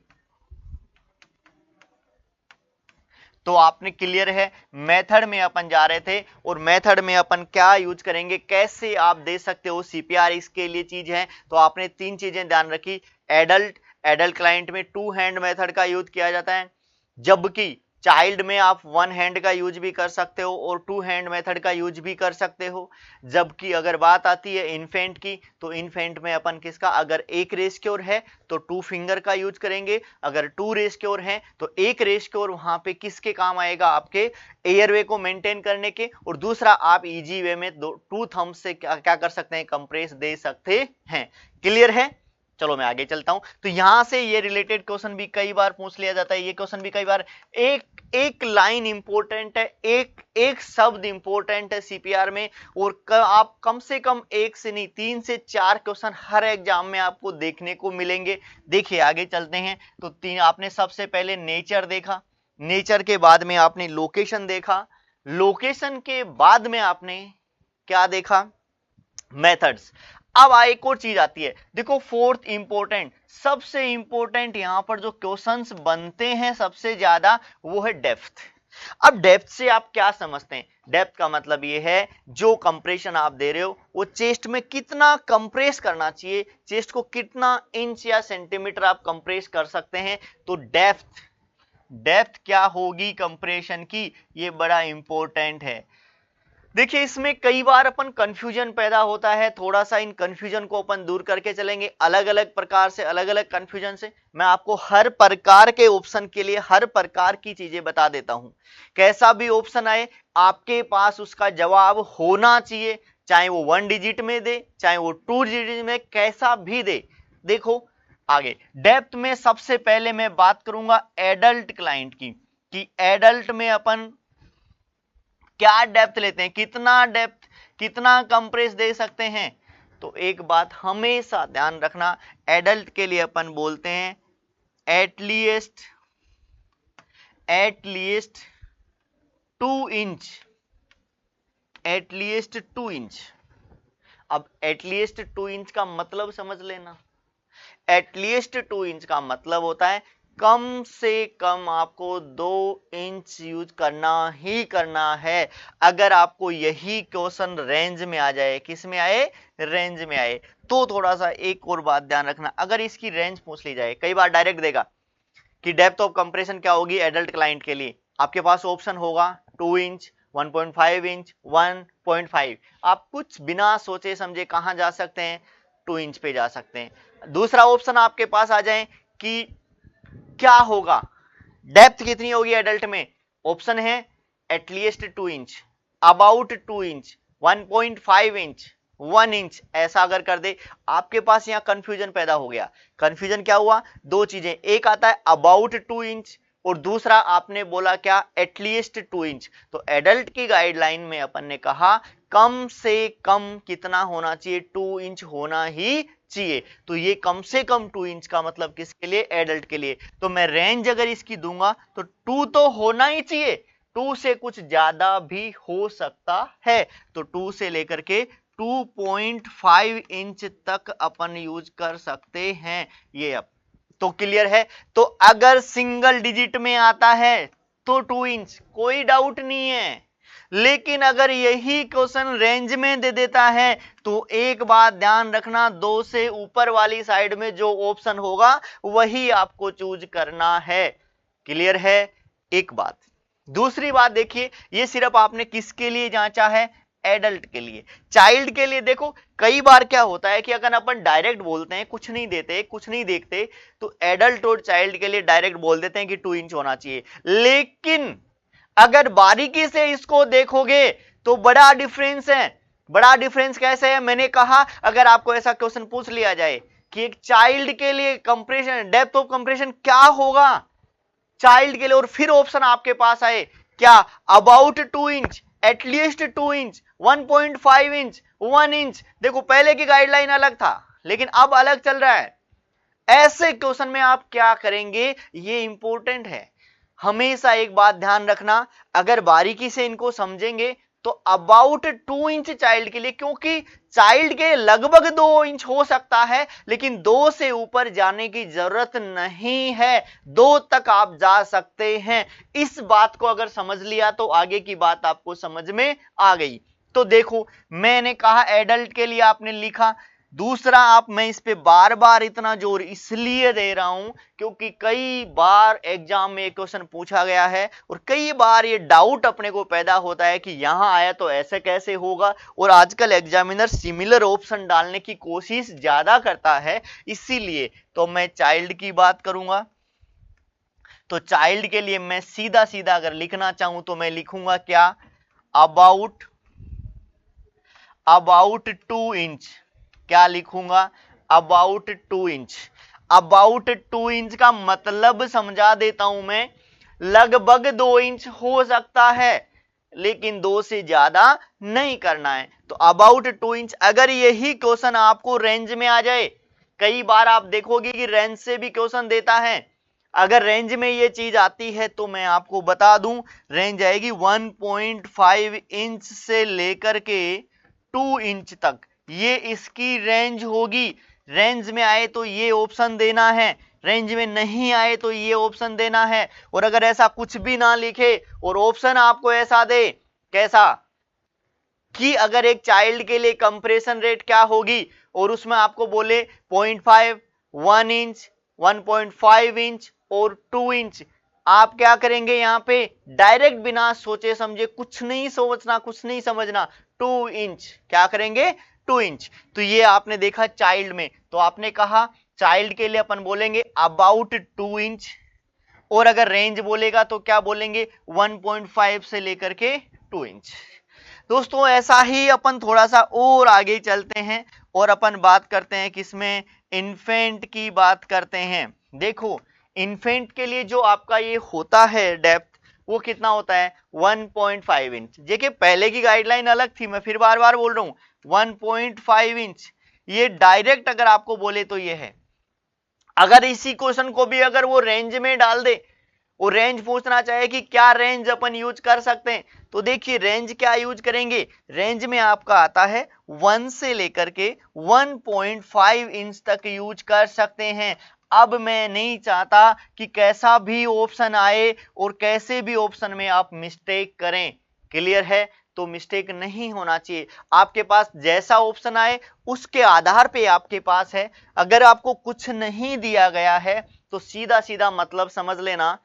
तो आपने क्लियर है, मेथड में अपन जा रहे थे और मेथड में अपन क्या यूज करेंगे, कैसे आप दे सकते हो सीपीआर, इसके लिए चीज है। तो आपने 3 चीजें ध्यान रखी, एडल्ट क्लाइंट में 2 हैंड मेथड का यूज किया जाता है, जबकि चाइल्ड में आप 1 हैंड का यूज भी कर सकते हो और 2 हैंड मेथड का यूज भी कर सकते हो। जबकि अगर बात आती है इन्फेंट की, तो इन्फेंट में अपन किसका, अगर 1 रेस्क्योर है तो 2 फिंगर का यूज करेंगे, अगर 2 रेस्क्योर है तो 1 रेस्क्योर वहां पे किसके काम आएगा, आपके एयरवे को मेंटेन करने के, और दूसरा आप इजी वे में 2 थंब से क्या कर सकते हैं, कंप्रेस दे सकते हैं। क्लियर है, चलो मैं आगे चलता हूं। तो यहां से ये रिलेटेड क्वेश्चन भी कई बार पूछ लिया जाता है, ये क्वेश्चन भी कई बार, एक लाइन इंपॉर्टेंट है, एक शब्द इंपॉर्टेंट है सीपीआर में, और आप कम से कम 1 से नहीं 3 से 4 क्वेश्चन हर एग्जाम में आपको देखने को मिलेंगे। देखिए आगे चलते हैं। तो 3 आपने सबसे पहले नेचर देखा, नेचर के बाद में आपने लोकेशन देखा, लोकेशन के बाद में आपने क्या देखा, मेथड्स। अब एक और चीज आती है, देखो 4th इंपॉर्टेंट, सबसे इंपॉर्टेंट यहां पर जो क्वेश्चंस बनते हैं सबसे ज्यादा, वो है डेप्थ। अब डेप्थ से आप क्या समझते हैं, डेप्थ का मतलब ये है जो कंप्रेशन आप दे रहे हो वो चेस्ट में कितना कंप्रेस करना चाहिए, चेस्ट को कितना इंच या सेंटीमीटर आप कंप्रेस कर सकते हैं। तो डेप्थ क्या होगी कंप्रेशन की, ये बड़ा इंपॉर्टेंट है। देखिए इसमें कई बार अपन कंफ्यूजन पैदा होता है, थोड़ा सा इन कंफ्यूजन को अपन दूर करके चलेंगे, अलग अलग प्रकार से, अलग अलग कंफ्यूजन से मैं आपको हर प्रकार के ऑप्शन के लिए हर प्रकार की चीजें बता देता हूं। कैसा भी ऑप्शन आए आपके पास उसका जवाब होना चाहिए, चाहे वो 1 डिजिट में दे, चाहे वो 2 डिजिट में, कैसा भी दे। देखो आगे डेप्थ में सबसे पहले मैं बात करूंगा एडल्ट क्लाइंट की, कि एडल्ट में अपन क्या डेप्थ लेते हैं, कितना डेप्थ, कितना कंप्रेस दे सकते हैं। तो एक बात हमेशा ध्यान रखना, एडल्ट के लिए अपन बोलते हैं एटलीस्ट 2 इंच, एटलीस्ट 2 इंच। अब एटलीस्ट 2 इंच का मतलब समझ लेना, एटलीस्ट 2 इंच का मतलब होता है कम से कम आपको 2 इंच यूज करना ही करना है। अगर आपको यही क्वेश्चन रेंज में आ जाए, किस में आए, रेंज में आए, तो थोड़ा सा एक और बात ध्यान रखना, अगर इसकी रेंज पूछ ली जाए, कई बार डायरेक्ट देगा कि डेप्थ ऑफ कंप्रेशन क्या होगी एडल्ट क्लाइंट के लिए, आपके पास ऑप्शन होगा 2 इंच, 1.5 इंच, 1.5, आप कुछ बिना सोचे समझे कहां जा सकते हैं, 2 इंच पे जा सकते हैं। दूसरा ऑप्शन आपके पास आ जाए कि क्या होगा, डेप्थ कितनी होगी एडल्ट में, ऑप्शन है at least 2 inch, about 2 inch, 1.5 inch, 1 inch, ऐसा अगर कर दे, आपके पास यहां कंफ्यूजन पैदा हो गया। कंफ्यूजन क्या हुआ, 2 चीजें, एक आता है अबाउट 2 इंच और दूसरा आपने बोला क्या, एटलीस्ट 2 इंच। तो एडल्ट की गाइडलाइन में अपन ने कहा कम से कम कितना होना चाहिए, 2 इंच होना ही चाहिए। तो ये कम से कम 2 इंच का मतलब किसके लिए, एडल्ट के लिए। तो मैं रेंज अगर इसकी दूंगा तो 2 तो होना ही चाहिए, 2 से कुछ ज्यादा भी हो सकता है, तो 2 से लेकर के 2.5 इंच तक अपन यूज कर सकते हैं ये। अब तो क्लियर है। तो अगर सिंगल डिजिट में आता है तो 2 इंच, कोई डाउट नहीं है, लेकिन अगर यही क्वेश्चन रेंज में दे देता है तो एक बात ध्यान रखना, 2 से ऊपर वाली साइड में जो ऑप्शन होगा वही आपको चूज करना है। क्लियर है एक बात। दूसरी बात देखिए, ये सिर्फ आपने किसके लिए जांचा है, एडल्ट के लिए। चाइल्ड के लिए देखो कई बार क्या होता है कि अगर अपन डायरेक्ट बोलते हैं, कुछ नहीं देते, कुछ नहीं देखते, तो एडल्ट और चाइल्ड के लिए डायरेक्ट बोल देते हैं कि 2 इंच होना चाहिए, लेकिन अगर बारीकी से इसको देखोगे तो बड़ा डिफरेंस है। बड़ा डिफरेंस कैसे है, मैंने कहा अगर आपको ऐसा क्वेश्चन पूछ लिया जाए कि एक चाइल्ड के लिए कंप्रेशन, डेप्थ ऑफ कंप्रेशन क्या होगा चाइल्ड के लिए, और फिर ऑप्शन आपके पास आए क्या, about 2 inch at least 2 inch, 1.5 inch, 1 inch. देखो पहले की गाइडलाइन अलग था लेकिन अब अलग चल रहा है। ऐसे क्वेश्चन में आप क्या करेंगे, ये इंपॉर्टेंट है। हमेशा एक बात ध्यान रखना, अगर बारीकी से इनको समझेंगे तो अबाउट 2 इंच चाइल्ड के लिए, क्योंकि चाइल्ड के लगभग 2 इंच हो सकता है लेकिन 2 से ऊपर जाने की जरूरत नहीं है, 2 तक आप जा सकते हैं। इस बात को अगर समझ लिया तो आगे की बात आपको समझ में आ गई। तो देखो मैंने कहा एडल्ट के लिए आपने लिखा। दूसरा, आप मैं इस पे बार बार इतना जोर इसलिए दे रहा हूं क्योंकि कई बार एग्जाम में एक क्वेश्चन पूछा गया है और कई बार ये डाउट अपने को पैदा होता है कि यहां आया तो ऐसे कैसे होगा, और आजकल एग्जामिनर सिमिलर ऑप्शन डालने की कोशिश ज्यादा करता है। इसीलिए तो मैं चाइल्ड की बात करूंगा। तो चाइल्ड के लिए मैं सीधा सीधा अगर लिखना चाहूं तो मैं लिखूंगा क्या, अबाउट 2 इंच। क्या लिखूंगा, अबाउट 2 इंच। अबाउट 2 इंच का मतलब समझा देता हूं मैं, लगभग 2 इंच हो सकता है लेकिन 2 से ज्यादा नहीं करना है। तो अबाउट 2 इंच, अगर यही क्वेश्चन आपको रेंज में आ जाए, कई बार आप देखोगे कि रेंज से भी क्वेश्चन देता है, अगर रेंज में ये चीज आती है तो मैं आपको बता दूं, रेंज आएगी 1.5 इंच से लेकर के 2 इंच तक, ये इसकी रेंज होगी। रेंज में आए तो ये ऑप्शन देना है, रेंज में नहीं आए तो ये ऑप्शन देना है। और अगर ऐसा कुछ भी ना लिखे और ऑप्शन आपको ऐसा दे, कैसा कि अगर एक चाइल्ड के लिए कंप्रेशन रेट क्या होगी और उसमें आपको बोले 0.5, 1 इंच, 1.5 इंच और 2 इंच, आप क्या करेंगे, यहां पे डायरेक्ट बिना सोचे समझे, कुछ नहीं सोचना कुछ नहीं समझना, 2 इंच क्या करेंगे, 2 इंच। तो ये आपने देखा चाइल्ड में, तो आपने कहा चाइल्ड के लिए अपन बोलेंगे अबाउट 2 इंच, और अगर रेंज बोलेगा तो क्या बोलेंगे, 1.5 से लेकर के 2 इंच। दोस्तों ऐसा ही अपन थोड़ा सा और आगे चलते हैं और अपन बात करते हैं किसमें, इन्फेंट की बात करते हैं। देखो इन्फेंट के लिए जो आपका ये होता है डेप्थ, वो कितना होता है, 1.5 इंच। देखिए पहले की गाइडलाइन अलग थी, मैं फिर बार बार बोल रहा हूं 1.5 इंच। ये डायरेक्ट अगर आपको बोले तो ये है। अगर इसी क्वेश्चन को भी अगर वो रेंज में डाल दे, वो रेंज पूछना चाहे कि क्या रेंज अपन यूज कर सकते हैं, तो देखिए रेंज क्या यूज करेंगे, रेंज में आपका आता है 1 से लेकर के 1.5 इंच तक यूज कर सकते हैं। अब मैं नहीं चाहता कि कैसा भी ऑप्शन आए और कैसे भी ऑप्शन में आप मिस्टेक करें, क्लियर है। तो मिस्टेक नहीं होना चाहिए, आपके पास जैसा ऑप्शन आए उसके आधार पे आपके पास है। अगर आपको कुछ नहीं दिया गया है तो सीधा सीधा मतलब समझ लेना,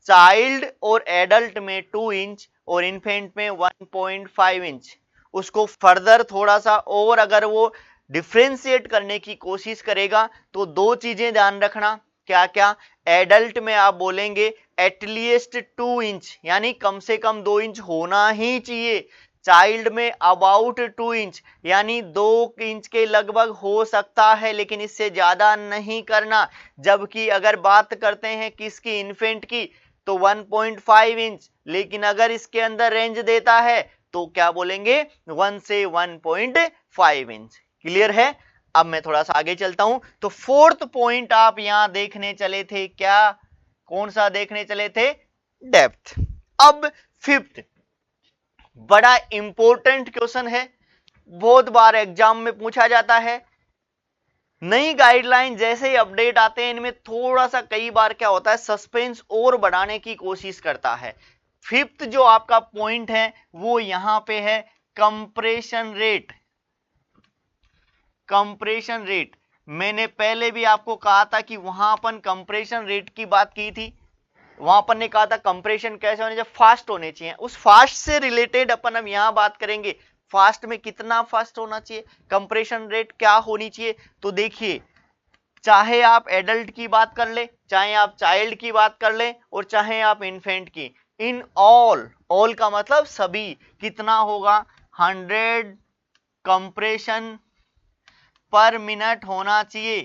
चाइल्ड और एडल्ट में 2 इंच और इन्फेंट में 1.5 इंच। उसको फर्दर थोड़ा सा और अगर वो डिफ्रेंशिएट करने की कोशिश करेगा तो दो चीजें ध्यान रखना, क्या क्या, एडल्ट में आप बोलेंगे एटलीस्ट 2 इंच, यानी कम से कम 2 इंच होना ही चाहिए। चाइल्ड में अबाउट 2 इंच, यानी 2 इंच के लगभग हो सकता है लेकिन इससे ज्यादा नहीं करना। जबकि अगर बात करते हैं किसकी, इन्फेंट की, तो 1.5 इंच, लेकिन अगर इसके अंदर रेंज देता है तो क्या बोलेंगे, 1 से 1.5 इंच। क्लियर है। अब मैं थोड़ा सा आगे चलता हूं। तो फोर्थ पॉइंट आप यहां देखने चले थे, क्या, कौन सा देखने चले थे, डेप्थ। अब फिफ्थ, बड़ा इंपॉर्टेंट क्वेश्चन है, बहुत बार एग्जाम में पूछा जाता है। नई गाइडलाइन जैसे ही अपडेट आते हैं इनमें थोड़ा सा कई बार क्या होता है, सस्पेंस और बढ़ाने की कोशिश करता है। फिफ्थ जो आपका पॉइंट है वो यहां पे है, कंप्रेशन रेट। कंप्रेशन रेट, मैंने पहले भी आपको कहा था कि वहां अपन कंप्रेशन रेट की बात की थी। वहां अपन ने कहा था कंप्रेशन कैसे होने चाहिए, फास्ट होने चाहिए। उस फास्ट से रिलेटेड अपन अब यहां बात करेंगे, फास्ट में कितना फास्ट होना चाहिए, कंप्रेशन रेट क्या होनी चाहिए। तो देखिए चाहे आप एडल्ट की बात कर ले, चाहे आप चाइल्ड की बात कर ले और चाहे आप इन्फेंट की, इन ऑल का मतलब सभी, कितना होगा, 100 कंप्रेशन पर मिनट होना चाहिए।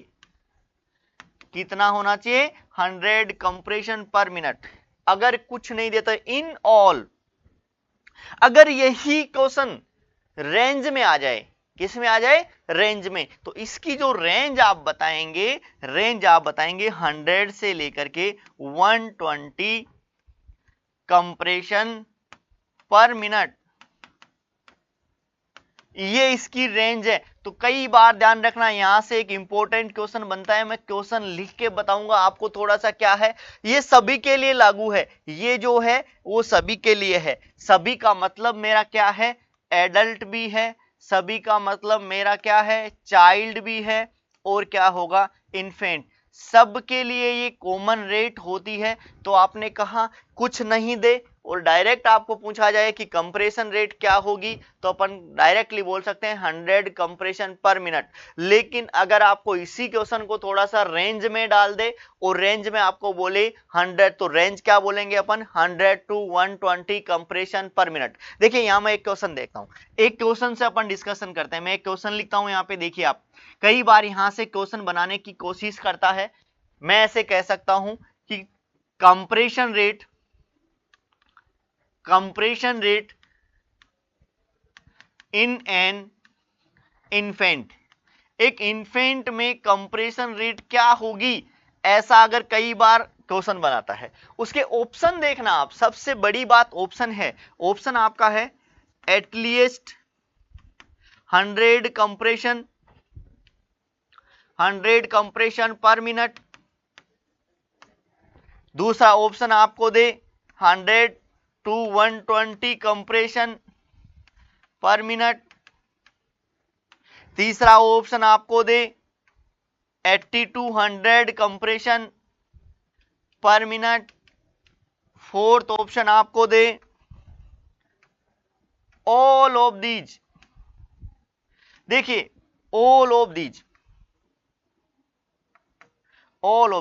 कितना होना चाहिए, 100 कंप्रेशन पर मिनट। अगर कुछ नहीं देता, इन ऑल अगर यही क्वेश्चन रेंज में आ जाए, किस में आ जाए, रेंज में, तो इसकी जो रेंज आप बताएंगे 100 से लेकर के 120 कंप्रेशन पर मिनट, ये इसकी रेंज है। तो कई बार ध्यान रखना, यहां से एक इंपॉर्टेंट क्वेश्चन बनता है, मैं क्वेश्चन लिख के बताऊंगा आपको थोड़ा सा क्या है, ये सभी के लिए लागू है, ये जो है वो सभी के लिए है। सभी का मतलब मेरा क्या है, एडल्ट भी है, सभी का मतलब मेरा क्या है, चाइल्ड भी है, और क्या होगा, इन्फेंट। सबके लिए ये कॉमन रेट होती है। तो आपने कहा कुछ नहीं दे और डायरेक्ट आपको पूछा जाए कि कंप्रेशन रेट क्या होगी, तो अपन डायरेक्टली बोल सकते हैं 100 कंप्रेशन पर मिनट। लेकिन अगर आपको इसी क्वेश्चन को थोड़ा सा रेंज में डाल दे और रेंज में आपको बोले 100, तो रेंज क्या बोलेंगे अपन, 100 to 120 कंप्रेशन पर मिनट। देखिए यहां मैं एक क्वेश्चन देखता हूं, एक क्वेश्चन से अपन डिस्कशन करते हैं। मैं एक क्वेश्चन लिखता हूं यहाँ पे, देखिए आप कई बार यहां से क्वेश्चन बनाने की कोशिश करता है। मैं ऐसे कह सकता हूं कि compression rate in an infant, एक इन्फेंट में कंप्रेशन रेट क्या होगी, ऐसा अगर कई बार क्वेश्चन बनाता है। उसके ऑप्शन देखना आप, सबसे बड़ी बात ऑप्शन है। ऑप्शन आपका है एटलीस्ट 100 कंप्रेशन पर मिनट। दूसरा ऑप्शन आपको दे 100 to 120 कंप्रेशन पर मिनट। तीसरा ऑप्शन आपको दे 80 to 100 कंप्रेशन पर मिनट। फोर्थ ऑप्शन आपको दे ऑल ऑफ दीज। देखिए ऑल ऑफ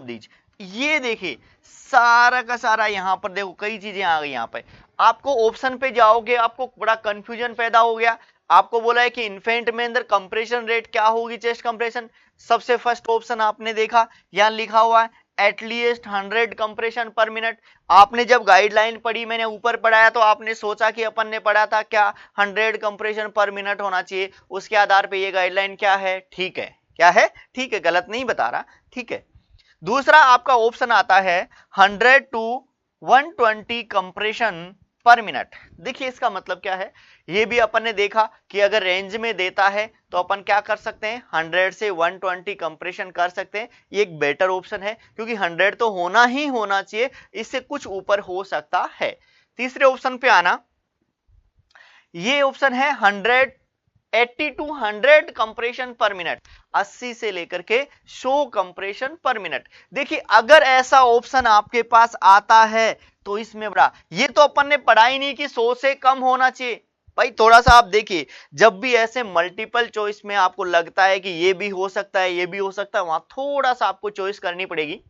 दीज, ये देखिए सारा का सारा यहां पर देखो कई चीजें आ गई। यहां पे आपको ऑप्शन पे जाओगे, आपको बड़ा कंफ्यूजन पैदा हो गया। आपको बोला है कि इन्फेंट में अंदर कंप्रेशन रेट क्या होगी, चेस्ट कंप्रेशन। सबसे फर्स्ट ऑप्शन आपने देखा, यहां लिखा हुआ है एटलीस्ट 100 कंप्रेशन पर मिनट। आपने जब गाइडलाइन पढ़ी, मैंने ऊपर पढ़ाया, तो आपने सोचा कि अपन ने पढ़ा था क्या 100 कंप्रेशन पर मिनट होना चाहिए। उसके आधार पे ये गाइडलाइन क्या है, ठीक है, क्या है, ठीक है, गलत नहीं बता रहा, ठीक है। दूसरा आपका ऑप्शन आता है 100 to 120 कंप्रेशन पर मिनट। देखिए इसका मतलब क्या है, ये भी अपन ने देखा कि अगर रेंज में देता है तो अपन क्या कर सकते हैं, 100 से 120 कंप्रेशन कर सकते हैं। ये एक बेटर ऑप्शन है, क्योंकि 100 तो होना ही होना चाहिए, इससे कुछ ऊपर हो सकता है। तीसरे ऑप्शन पे आना, ये ऑप्शन है 80 to 100 कंप्रेशन पर मिनट, 80 से लेकर के 100 कंप्रेशन पर मिनट। देखिए अगर ऐसा ऑप्शन आपके पास आता है तो इसमें बड़ा, ये तो अपन ने पढ़ा ही नहीं कि 100 से कम होना चाहिए। भाई थोड़ा सा आप देखिए, जब भी ऐसे मल्टीपल चॉइस में आपको लगता है कि ये भी हो सकता है, ये भी हो सकता है, वहां थोड़ा सा आपको चॉइस करनी पड़ेगी।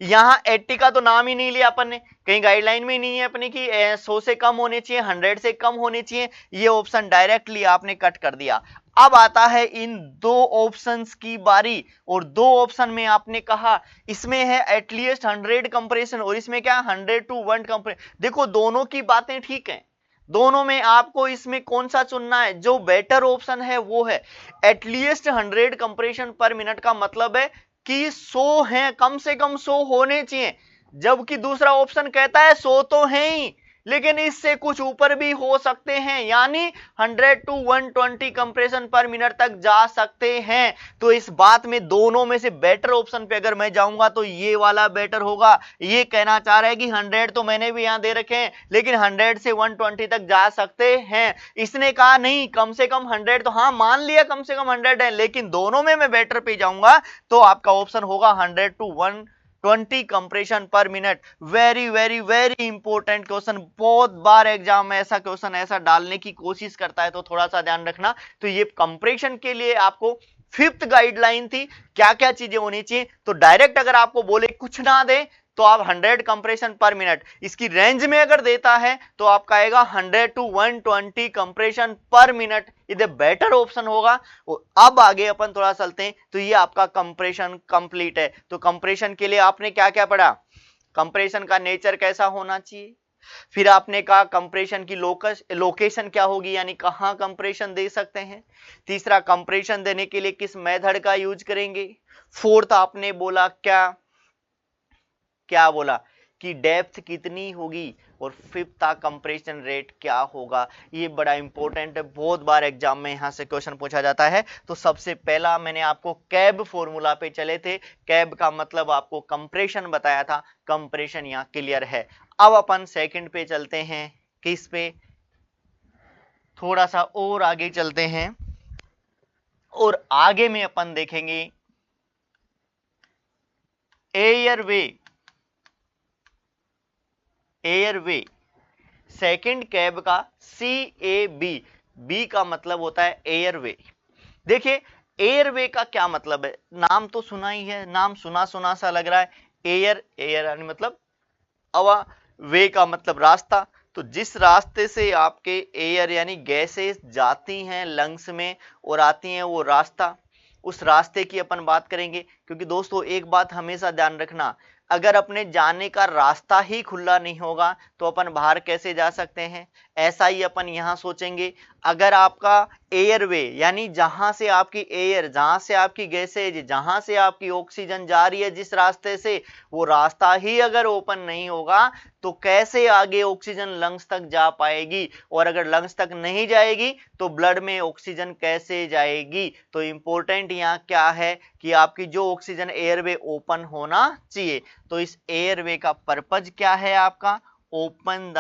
यहां 80 का तो नाम ही नहीं लिया अपन ने, कहीं गाइडलाइन में नहीं है अपने की 100 से कम होने चाहिए, 100 से कम होने चाहिए, ये ऑप्शन डायरेक्टली आपने कट कर दिया। अब आता है इन दो ऑप्शंस की बारी, और दो ऑप्शन में आपने कहा इसमें है एटलीस्ट 100 कंप्रेशन और इसमें क्या 100 to 1 कंप्रेशन। देखो दोनों की बातें ठीक है, दोनों में आपको इसमें कौन सा चुनना है, जो बेटर ऑप्शन है वो है एटलीस्ट 100 कंप्रेशन पर मिनट। का मतलब है कि 100 हैं, कम से कम 100 होने चाहिए, जबकि दूसरा ऑप्शन कहता है 100 तो हैं ही, लेकिन इससे कुछ ऊपर भी हो सकते हैं, यानी 100 to 120 कंप्रेशन पर मिनट तक जा सकते हैं। तो इस बात में दोनों में से बेटर ऑप्शन पे अगर मैं जाऊंगा तो ये वाला बेटर होगा। ये कहना चाह रहा है कि 100 तो मैंने भी यहां दे रखे हैं, लेकिन 100 से 120 तक जा सकते हैं। इसने कहा नहीं, कम से कम 100, तो हाँ मान लिया कम से कम 100 है, लेकिन दोनों में मैं बेटर पे जाऊंगा तो आपका ऑप्शन होगा 100 to 120 कंप्रेशन पर minute. Very very very important question, बहुत बार एग्जाम में ऐसा क्वेश्चन ऐसा डालने की कोशिश करता है, तो थोड़ा सा ध्यान रखना। तो ये कंप्रेशन के लिए आपको फिफ्थ गाइडलाइन थी, क्या क्या चीजें होनी चाहिए। तो डायरेक्ट अगर आपको बोले कुछ ना दे तो आप 100 कंप्रेशन पर मिनट, इसकी रेंज में अगर देता है तो आपका आएगा 100 to 120 कंप्रेशन पर मिनट, ये बेटर ऑप्शन होगा। अब आगे अपन थोड़ा चलते हैं, तो ये आपका कंप्रेशन कंप्लीट है। तो कंप्रेशन के लिए आपने क्या क्या पढ़ा, कंप्रेशन का नेचर कैसा होना चाहिए, फिर आपने कहा कंप्रेशन की लोकेशन क्या होगी, यानी कहां कंप्रेशन दे सकते हैं। तीसरा, कंप्रेशन देने के लिए किस मेथड का यूज करेंगे। फोर्थ आपने बोला क्या बोला कि डेप्थ कितनी होगी। और फिफ्थ था कंप्रेशन रेट क्या होगा। ये बड़ा इंपॉर्टेंट है, बहुत बार एग्जाम में यहां से क्वेश्चन पूछा जाता है। तो सबसे पहला मैंने आपको कैब फॉर्मूला पे चले थे, कैब का मतलब आपको कंप्रेशन बताया था, कंप्रेशन यहां क्लियर है। अब अपन सेकंड पे चलते हैं, किस पे, थोड़ा सा और आगे चलते हैं और आगे में अपन देखेंगे एयरवे सेकंड कैब का CAB, बी का मतलब होता है एयरवे। देखिए एयरवे का क्या मतलब है, नाम तो सुना ही है, नाम सुना सुना सा लग रहा है। एयर यानी मतलब हवा, वे का मतलब रास्ता। तो जिस रास्ते से आपके एयर यानी गैसेस जाती हैं लंग्स में और आती हैं वो रास्ता, उस रास्ते की अपन बात करेंगे। क्योंकि दोस्तों एक बात हमेशा ध्यान रखना, अगर अपने जाने का रास्ता ही खुला नहीं होगा तो अपन बाहर कैसे जा सकते हैं। ऐसा ही अपन यहां सोचेंगे, अगर आपका एयरवे यानी जहां से आपकी एयर, जहां से आपकी गैसेज, जहां से आपकी ऑक्सीजन जा रही है जिस रास्ते से, वो रास्ता ही अगर ओपन नहीं होगा तो कैसे आगे ऑक्सीजन लंग्स तक जा पाएगी। और अगर लंग्स तक नहीं जाएगी तो ब्लड में ऑक्सीजन कैसे जाएगी। तो इंपॉर्टेंट यहां क्या है कि आपकी जो ऑक्सीजन एयरवे ओपन होना चाहिए। तो इस एयरवे का पर्पज क्या है आपका, ओपन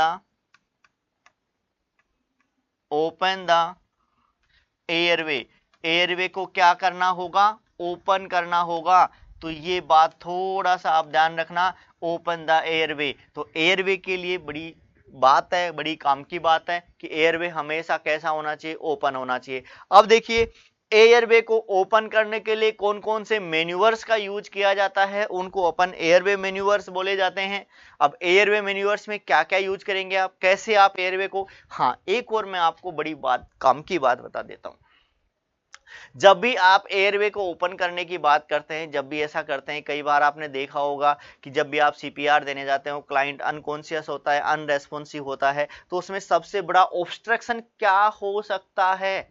द एयरवे। एयरवे को क्या करना होगा, ओपन करना होगा। तो ये बात थोड़ा सा आप ध्यान रखना, ओपन द एयरवे। तो एयरवे के लिए बड़ी बात है, बड़ी काम की बात है कि एयरवे हमेशा कैसा होना चाहिए, ओपन होना चाहिए। अब देखिए एयरवे को ओपन करने के लिए कौन कौन से मेन्यूवर्स का यूज किया जाता है, उनको अपन एयरवे मेन्यूवर्स बोले जाते हैं। अब एयरवे मेन्यूवर्स में क्या क्या यूज करेंगे आप, कैसे आप एयरवे को, हाँ एक और मैं आपको बड़ी बात, काम की बात बता देता हूं। जब भी आप एयरवे को ओपन करने की बात करते हैं, जब भी ऐसा करते हैं, कई बार आपने देखा होगा कि जब भी आप CPR देने जाते हो, क्लाइंट अनकॉन्शियस होता है, अनरेस्पॉन्सिव होता है, तो उसमें सबसे बड़ा ऑब्स्ट्रक्शन क्या हो सकता है,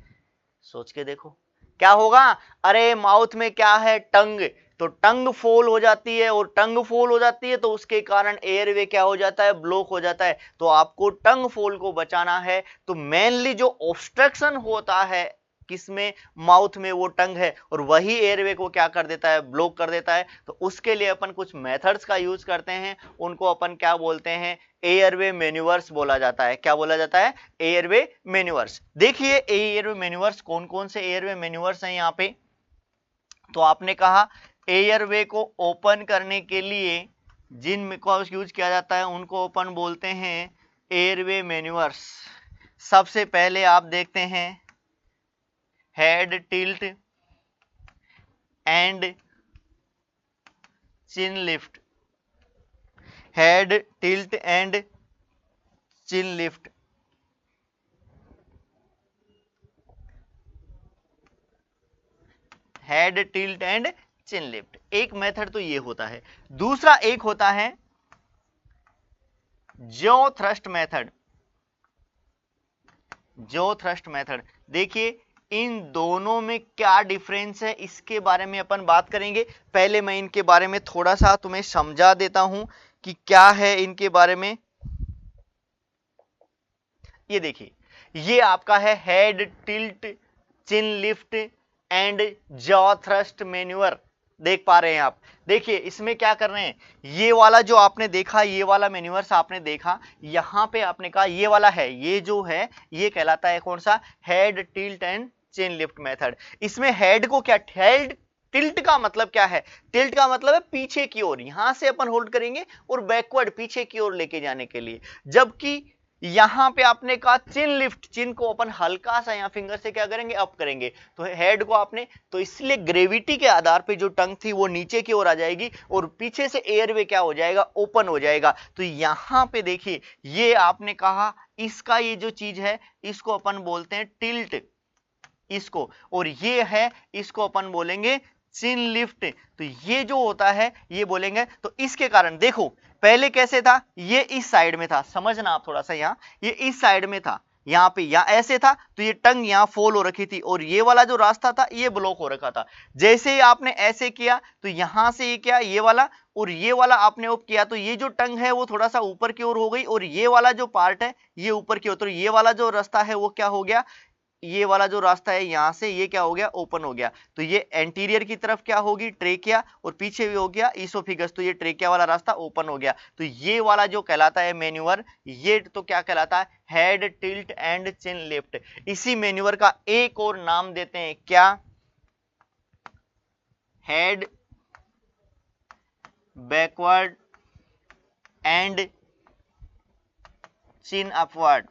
सोच के देखो क्या होगा। अरे माउथ में क्या है, टंग, तो टंग फॉल हो जाती है, और टंग फॉल हो जाती है तो उसके कारण एयरवे क्या हो जाता है, ब्लॉक हो जाता है। तो आपको टंग फॉल को बचाना है तो मेनली जो ऑब्स्ट्रक्शन होता है किसमें, माउथ में, वो टंग है, और वही एयरवे को क्या कर देता है, ब्लॉक कर देता है। तो उसके लिए अपन कुछ मेथड्स का यूज करते हैं, उनको अपन क्या बोलते हैं, एयरवे मेन्यूवर्स बोला जाता है। क्या बोला जाता है, एयरवे मेन्यूवर्स। देखिए एयरवे मेन्यूवर्स, कौन कौन से एयरवे मेन्यूवर्स हैं यहाँ पे। तो आपने कहा एयरवे को ओपन करने के लिए जिन को यूज किया जाता है उनको अपन बोलते हैं एयरवे मेन्यूवर्स। सबसे पहले आप देखते हैं head tilt and chin lift, head tilt and chin lift. Head tilt and chin lift, एक मेथड तो ये होता है। दूसरा एक होता है जो थ्रस्ट मेथड, जो थ्रस्ट मेथड। देखिए इन दोनों में क्या डिफरेंस है इसके बारे में अपन बात करेंगे। पहले मैं इनके बारे में थोड़ा सा तुम्हें समझा देता हूं कि क्या है इनके बारे में। ये देखिए ये आपका है head tilt chin lift and jaw thrust manoeuvre, देख पा रहे हैं आप। देखिए इसमें क्या कर रहे हैं, ये वाला जो आपने देखा, ये वाला मैन्यूवर्स आपने देखा, यहां पे आपने कहा ये वाला है, ये जो है ये कहलाता है कौन सा, head tilt and chain lift method. इसमें हेड को क्या, हेड टिल्ट का मतलब क्या है, टिल्ट का मतलब है पीछे की ओर, यहां से अपन होल्ड करेंगे और बैकवर्ड पीछे की ओर लेके जाने के लिए। जबकि यहां पे आपने कहा चिन लिफ्ट, चिन को अपन हल्का सा यहां फिंगर से क्या करेंगे, अप करेंगे। तो हेड को आपने, तो इसलिए ग्रेविटी के आधार पे जो टंग थी वो नीचे की ओर आ जाएगी और पीछे से एयरवे क्या हो जाएगा, ओपन हो जाएगा। तो यहां पे देखिए ये आपने कहा इसका ये जो चीज है इसको अपन बोलते हैं टिल्ट, इसको, और ये है इसको अपन बोलेंगे चिन लिफ्ट। तो ये जो होता है ये बोलेंगे। तो इसके कारण देखो पहले कैसे था, ये इस साइड में था, समझना आप थोड़ा सा, यहाँ ये इस साइड में था, यहाँ पे यहाँ ऐसे था, तो ये टंग यहाँ फोल हो रखी थी और ये वाला जो रास्ता था ये ब्लॉक हो रखा था। जैसे ही आपने ऐसे किया तो यहां से ये क्या, ये वाला और ये वाला आपने ऑफ किया तो ये जो टंग है वो थोड़ा सा ऊपर की ओर हो गई और ये वाला जो पार्ट है ये ऊपर की ओर, तो ये वाला जो रास्ता है वो क्या हो गया, ये वाला जो रास्ता है यहां से ये क्या हो गया, ओपन हो गया। तो ये एंटीरियर की तरफ क्या होगी, ट्रेकिया, और पीछे भी हो गया इसोफिगस, तो ये ट्रेकिया वाला रास्ता ओपन हो गया। तो ये वाला जो कहलाता है मैन्यूवर, ये तो क्या कहलाता है, head tilt and chin lift. इसी मैन्यूवर का एक और नाम देते हैं क्या, head backward and chin upward.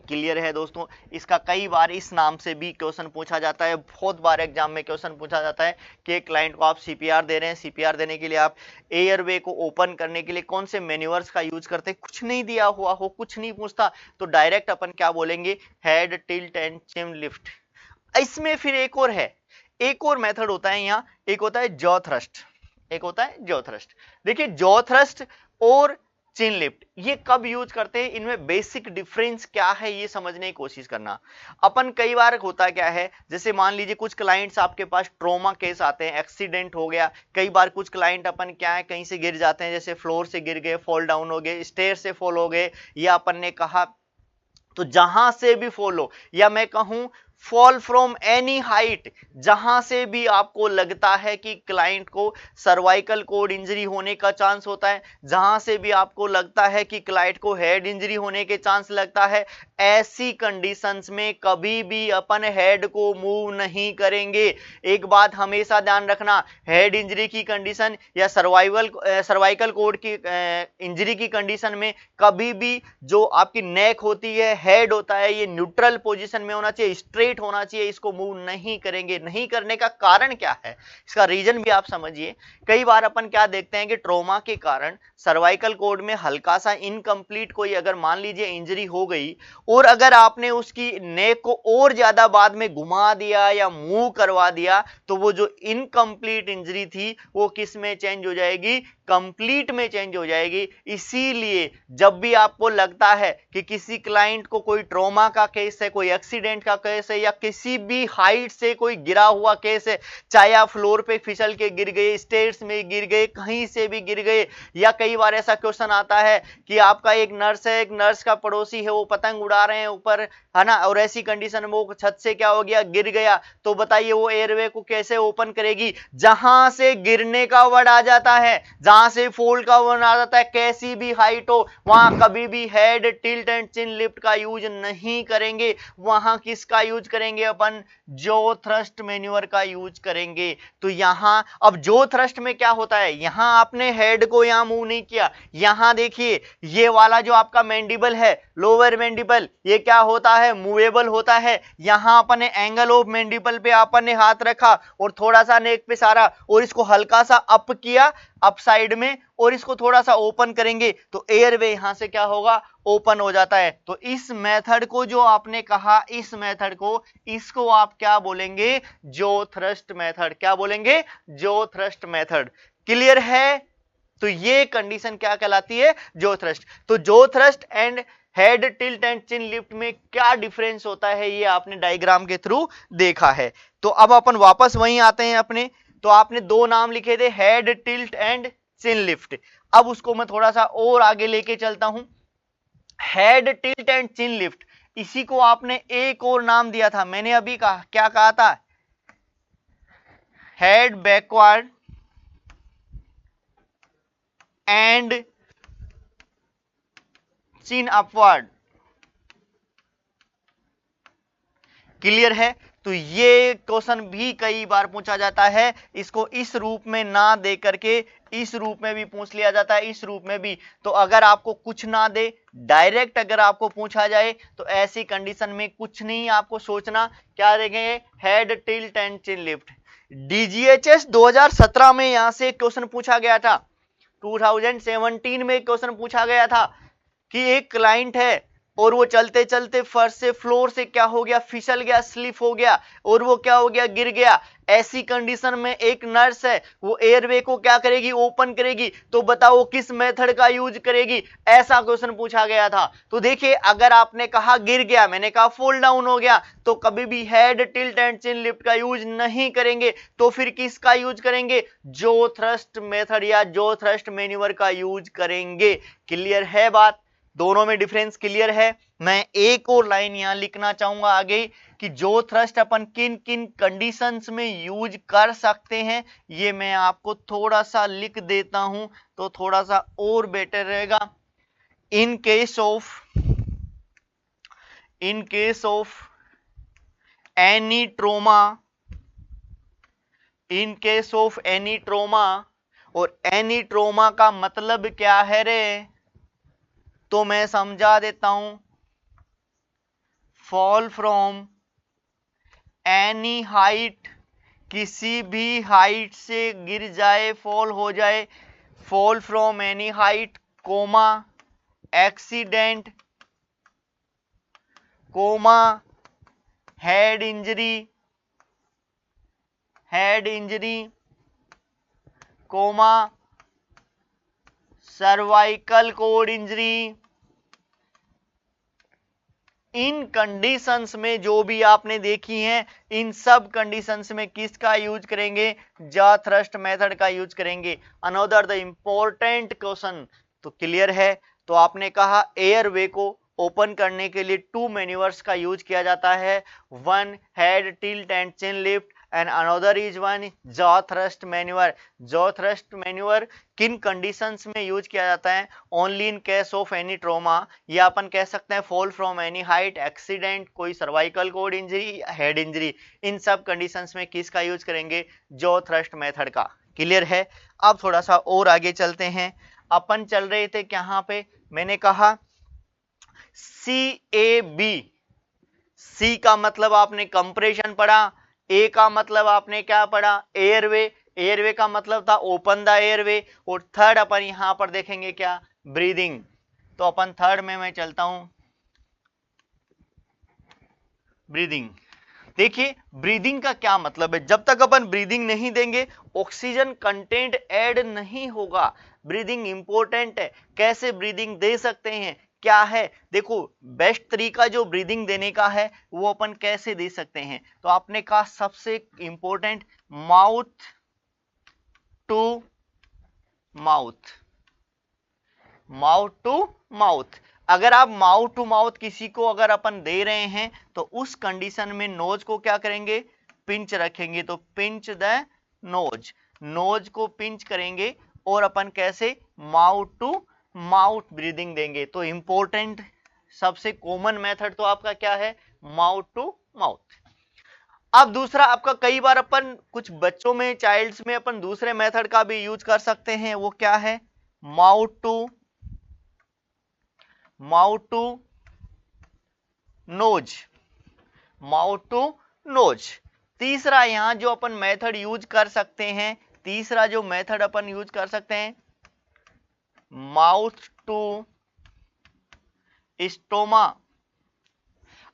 Clear है दोस्तों, इसका कई बार इस नाम से भी क्वेश्चन पूछा जाता है, बहुत बार एग्जाम में क्वेश्चन पूछा जाता है कि क्लाइंट को आप सीपीआर दे रहे हैं, सीपीआर देने के लिए आप एयरवे को ओपन करने के लिए कौन से मैन्यूवर्स का यूज करते हैं, कुछ नहीं दिया हुआ हो, कुछ नहीं पूछता, तो डायरेक्ट अपन क्या बोलेंगे, head tilt and chin lift. इसमें फिर एक और है, एक और मेथड होता है यहाँ, एक होता है जॉ थ्रस्ट, एक होता है जॉ थ्रस्ट। देखिए जॉ थ्रस्ट और चिन लिफ्ट ये कब यूज करते हैं, इनमें बेसिक डिफरेंस क्या है ये समझने की कोशिश करना। अपन कई बार होता क्या है, जैसे मान लीजिए कुछ क्लाइंट्स आपके पास ट्रॉमा केस आते हैं, एक्सीडेंट हो गया, कई बार कुछ क्लाइंट अपन क्या है कहीं से गिर जाते हैं, जैसे फ्लोर से गिर गए, फॉल डाउन हो गए, स्टेयर से फॉल हो गए, या अपन ने कहा तो जहां से भी फॉल हो, या मैं कहूं फॉल फ्रॉम एनी हाइट, जहां से भी आपको लगता है कि क्लाइंट को सर्वाइकल कोड इंजरी होने का चांस होता है, जहां से भी आपको लगता है कि क्लाइंट को हेड इंजरी होने के चांस लगता है, ऐसी कंडीशंस में कभी भी अपन हेड को मूव नहीं करेंगे। एक बात हमेशा ध्यान रखना, हेड इंजरी की कंडीशन या सर्वाइकल कोड की इंजरी की कंडीशन में कभी भी जो आपकी नेक होती है, हेड होता है, ये न्यूट्रल पोजीशन में होना चाहिए, स्ट्रेट होना चाहिए, इसको मूव नहीं करेंगे। नहीं करने का कारण क्या है, इसका रीजन भी आप समझिए। कई बार अपन क्या देखते हैं कि ट्रॉमा के कारण सर्वाइकल कोड में हल्का सा इनकम्प्लीट कोई अगर मान लीजिए इंजरी हो गई, और अगर आपने उसकी नेक को और ज्यादा बाद में घुमा दिया या मूव करवा दिया, तो वो जो इनकम्प्लीट इंजरी थी वो किस में चेंज हो जाएगी, कंप्लीट में चेंज हो जाएगी। इसीलिए जब भी आपको लगता है कि किसी क्लाइंट को कोई ट्रॉमा का केस है, कोई एक्सीडेंट का केस है, या किसी भी हाइट से कोई गिरा हुआ केस है, चाहे आप फ्लोर पे फिसल के गिर गए, स्टेयर्स में गिर गए, कहीं से भी गिर गए, या कई बार ऐसा क्वेश्चन आता है कि आपका एक नर्स है, एक नर्स का पड़ोसी है, वो पतंग उड़ा रहे हैं ऊपर, है ना, और ऐसी कंडीशन में वो छत से क्या हो गया, गिर गया, तो बताइए वो एयरवे को कैसे ओपन करेगी। जहां से गिरने का वर्ड आ जाता है, जहां से फॉल का वर्ड आ जाता है, कैसी भी हाइट हो, वहां कभी भी head tilt and chin lift का यूज नहीं करेंगे। वहां किसका यूज करेंगे अपन, जो थ्रस्ट मैन्यूवर का यूज करेंगे। तो यहां अब जो थ्रस्ट में क्या होता है, यहां आपने हेड को यहां मूव नहीं किया, यहां देखिए ये वाला जो आपका मैंडिबल है, लोअर मैंडिबल, ये क्या होता है, मूवेबल होता है। यहां अपने एंगल ऑफ मैंडिबल पे आपने हाथ रखा और थोड़ा सा नेक पे सारा, और इसको हल्का सा अप किया, अप साइड में, और इसको थोड़ा सा ओपन करेंगे तो एयरवे यहां से क्या होगा, ओपन हो जाता है। तो इस मेथड को जो आपने कहा, इस मेथड को, इसको आप क्या बोलेंगे, जो थ्रस्ट मेथड। क्या बोलेंगे, जो थ्रस्ट मेथड। क्लियर है, तो ये कंडीशन क्या कहलाती है, जो थ्रस्ट। तो जो thrust and head tilt and chin lift में क्या डिफरेंस होता है ये आपने डायग्राम के थ्रू देखा है। तो अब अपन वापस वहीं आते हैं अपने, तो आपने दो नाम लिखे थे, head tilt and chin lift. अब उसको मैं थोड़ा सा और आगे लेके चलता हूं। Head tilt and chin lift, इसी को आपने एक और नाम दिया था, मैंने अभी कहा, क्या कहा था, head backward and chin upward. Clear है, तो ये क्वेश्चन भी कई बार पूछा जाता है, इसको इस रूप में ना दे करके इस रूप में भी पूछ लिया जाता है, इस रूप में भी। तो अगर आपको कुछ ना दे, डायरेक्ट अगर आपको पूछा जाए, तो ऐसी कंडीशन में कुछ नहीं आपको सोचना, क्या देंगे, head tilt and chin lift. DGHS 2017 में यहां से क्वेश्चन पूछा गया था, 2017 में क्वेश्चन पूछा गया था कि एक क्लाइंट है, और वो चलते चलते फर्श से फ्लोर से क्या हो गया, फिसल गया, स्लिप हो गया और वो क्या हो गया, गिर गया। ऐसी कंडीशन में एक नर्स है वो एयरवे को क्या करेगी, ओपन करेगी। तो बताओ किस मेथड का यूज करेगी, ऐसा क्वेश्चन पूछा गया था। तो देखिए अगर आपने कहा गिर गया, मैंने कहा फॉल डाउन हो गया, तो कभी भी head tilt and chin lift का यूज नहीं करेंगे। तो फिर किसका यूज करेंगे, जो थ्रस्ट मेथड या जो थ्रस्ट मैन्यूवर का यूज करेंगे। क्लियर है बात, दोनों में डिफरेंस क्लियर है। मैं एक और लाइन यहां लिखना चाहूंगा आगे कि जो थ्रस्ट अपन किन किन कंडीशंस में यूज कर सकते हैं, ये मैं आपको थोड़ा सा लिख देता हूं तो थोड़ा सा और बेटर रहेगा। इन case of any trauma, in case of any trauma, और एनी ट्रोमा का मतलब क्या है रे, तो मैं समझा देता हूं, फॉल फ्रॉम एनी हाइट, किसी भी हाइट से गिर जाए, फॉल हो जाए, fall from any height, comma accident, comma head injury, comma cervical cord injury. इन कंडीशंस में जो भी आपने देखी हैं, इन सब कंडीशंस में किसका यूज करेंगे, जॉ थ्रस्ट मेथड का यूज करेंगे। अनदर द इंपॉर्टेंट क्वेश्चन, तो क्लियर है। तो आपने कहा एयरवे को ओपन करने के लिए 2 मैन्यूवर्स का यूज किया जाता है, one head tilt and chin lift and another is one jaw thrust manoeuvre. Jaw thrust manoeuvre किन कंडीशंस में यूज किया जाता है, only in case of any trauma, या अपन कह सकते हैं fall from any height, accident, कोई cervical cord injury, head injury. इन सब कंडीशंस में किसका यूज करेंगे, जॉ थ्रस्ट मेथड का। क्लियर है। अब थोड़ा सा और आगे चलते हैं। अपन चल रहे थे कहां पे, मैंने कहा CAB, सी का मतलब आपने कंप्रेशन पढ़ा, ए का मतलब आपने क्या पढ़ा, एयरवे, एयरवे का मतलब था ओपन द एयरवे, और थर्ड अपन यहां पर देखेंगे क्या, ब्रीदिंग। तो अपन थर्ड में मैं चलता हूं, ब्रीदिंग। देखिए ब्रीदिंग का क्या मतलब है, जब तक अपन ब्रीदिंग नहीं देंगे ऑक्सीजन कंटेंट ऐड नहीं होगा। ब्रीदिंग इंपॉर्टेंट है। कैसे ब्रीदिंग दे सकते हैं, क्या है, देखो बेस्ट तरीका जो ब्रीदिंग देने का है वो अपन कैसे दे सकते हैं। तो आपने कहा सबसे important mouth to mouth, mouth to mouth. अगर आप माउथ टू माउथ किसी को अगर अपन दे रहे हैं तो उस कंडीशन में नोज को क्या करेंगे, पिंच रखेंगे। तो पिंच द नोज, नोज को पिंच करेंगे और अपन कैसे माउथ टू माउथ ब्रीदिंग देंगे। तो इंपॉर्टेंट सबसे कॉमन मेथड तो आपका क्या है, माउथ टू माउथ। अब दूसरा आपका, कई बार अपन कुछ बच्चों में, चाइल्ड्स में अपन दूसरे मेथड का भी यूज कर सकते हैं, वो क्या है, mouth to nose, mouth to nose. तीसरा यहां जो अपन मेथड यूज कर सकते हैं, तीसरा जो मेथड अपन यूज कर सकते हैं, माउथ टू स्टोमा।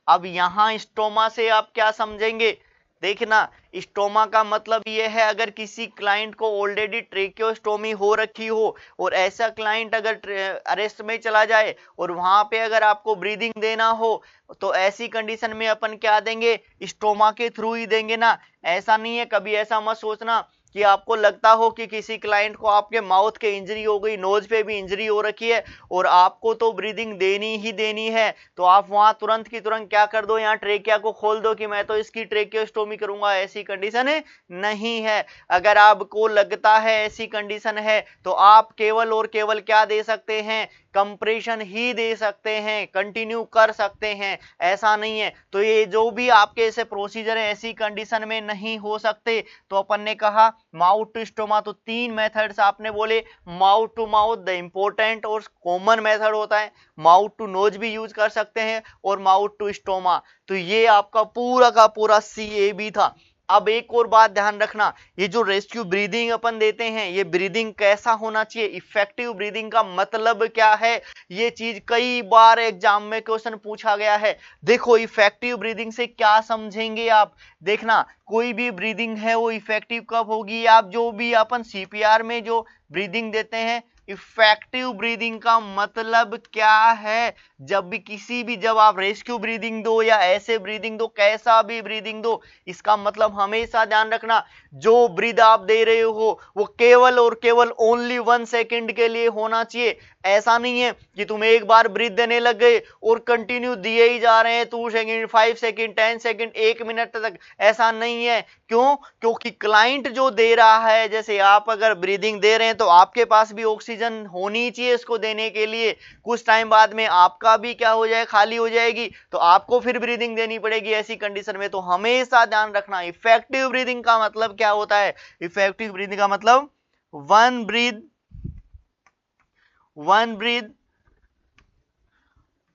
अब यहां स्टोमा से आप क्या समझेंगे, देखना स्टोमा का मतलब यह है अगर किसी क्लाइंट को ऑलरेडी ट्रेकियोस्टोमी हो रखी हो और ऐसा क्लाइंट अगर अरेस्ट में चला जाए और वहां पे अगर आपको ब्रीदिंग देना हो तो ऐसी कंडीशन में अपन क्या देंगे, स्टोमा के थ्रू ही देंगे ना। ऐसा नहीं है, कभी ऐसा मत सोचना कि आपको लगता हो कि किसी क्लाइंट को आपके माउथ के इंजरी हो गई, नोज पे भी इंजरी हो रखी है और आपको तो ब्रीदिंग देनी ही देनी है, तो आप वहां तुरंत की तुरंत क्या कर दो, यहाँ ट्रेकिया को खोल दो कि मैं तो इसकी ट्रेकियोस्टोमी करूंगा। ऐसी कंडीशन है नहीं है। अगर आपको लगता है ऐसी कंडीशन है तो आप केवल और केवल क्या दे सकते हैं, कंप्रेशन ही दे सकते हैं, कंटिन्यू कर सकते हैं, ऐसा नहीं है। तो ये जो भी आपके ऐसे प्रोसीजर है ऐसी कंडीशन में नहीं हो सकते। तो अपन ने कहा माउथ टू स्टोमा, तो 3 मेथड्स आपने बोले, mouth to mouth the important और कॉमन मेथड होता है, माउथ टू नोज भी यूज कर सकते हैं और माउथ टू स्टोमा। तो ये आपका पूरा का पूरा CAB था। अब एक और बात ध्यान रखना, ये जो रेस्क्यू ब्रीदिंग अपन देते हैं, ये ब्रीदिंग कैसा होना चाहिए, इफेक्टिव ब्रीदिंग का मतलब क्या है, ये चीज कई बार एग्जाम में क्वेश्चन पूछा गया है। देखो इफेक्टिव ब्रीदिंग से क्या समझेंगे आप, देखना कोई भी ब्रीदिंग है वो इफेक्टिव कब होगी, आप जो भी अपन सीपीआर में जो ब्रीदिंग देते हैं, इफेक्टिव ब्रीदिंग का मतलब क्या है, जब आप रेस्क्यू ब्रीदिंग दो या ऐसे ब्रीदिंग दो, कैसा भी ब्रीदिंग दो, इसका मतलब हमेशा ध्यान रखना जो ब्रीद आप दे रहे हो वो केवल और केवल ओनली 1 सेकेंड के लिए होना चाहिए। ऐसा नहीं है कि तुम एक बार ब्रीद देने लग गए और कंटिन्यू दिए ही जा रहे हैं 2 सेकेंड 5 सेकेंड 10 सेकेंड 1 मिनट तक, ऐसा नहीं है। क्यों? क्योंकि क्लाइंट जो दे रहा है, जैसे आप अगर ब्रीदिंग दे रहे हैं तो आपके पास भी ऑक्सीजन होनी चाहिए इसको देने के लिए, कुछ टाइम बाद में आपका भी क्या हो जाए, खाली हो जाएगी, तो आपको फिर ब्रीदिंग देनी पड़ेगी ऐसी कंडीशन में। तो हमेशा ध्यान रखना इफेक्टिव ब्रीदिंग का मतलब क्या होता है, इफेक्टिव ब्रीदिंग का मतलब one breath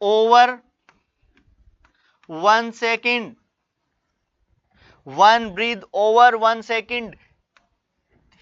over 1 second, 1 breath over 1 second.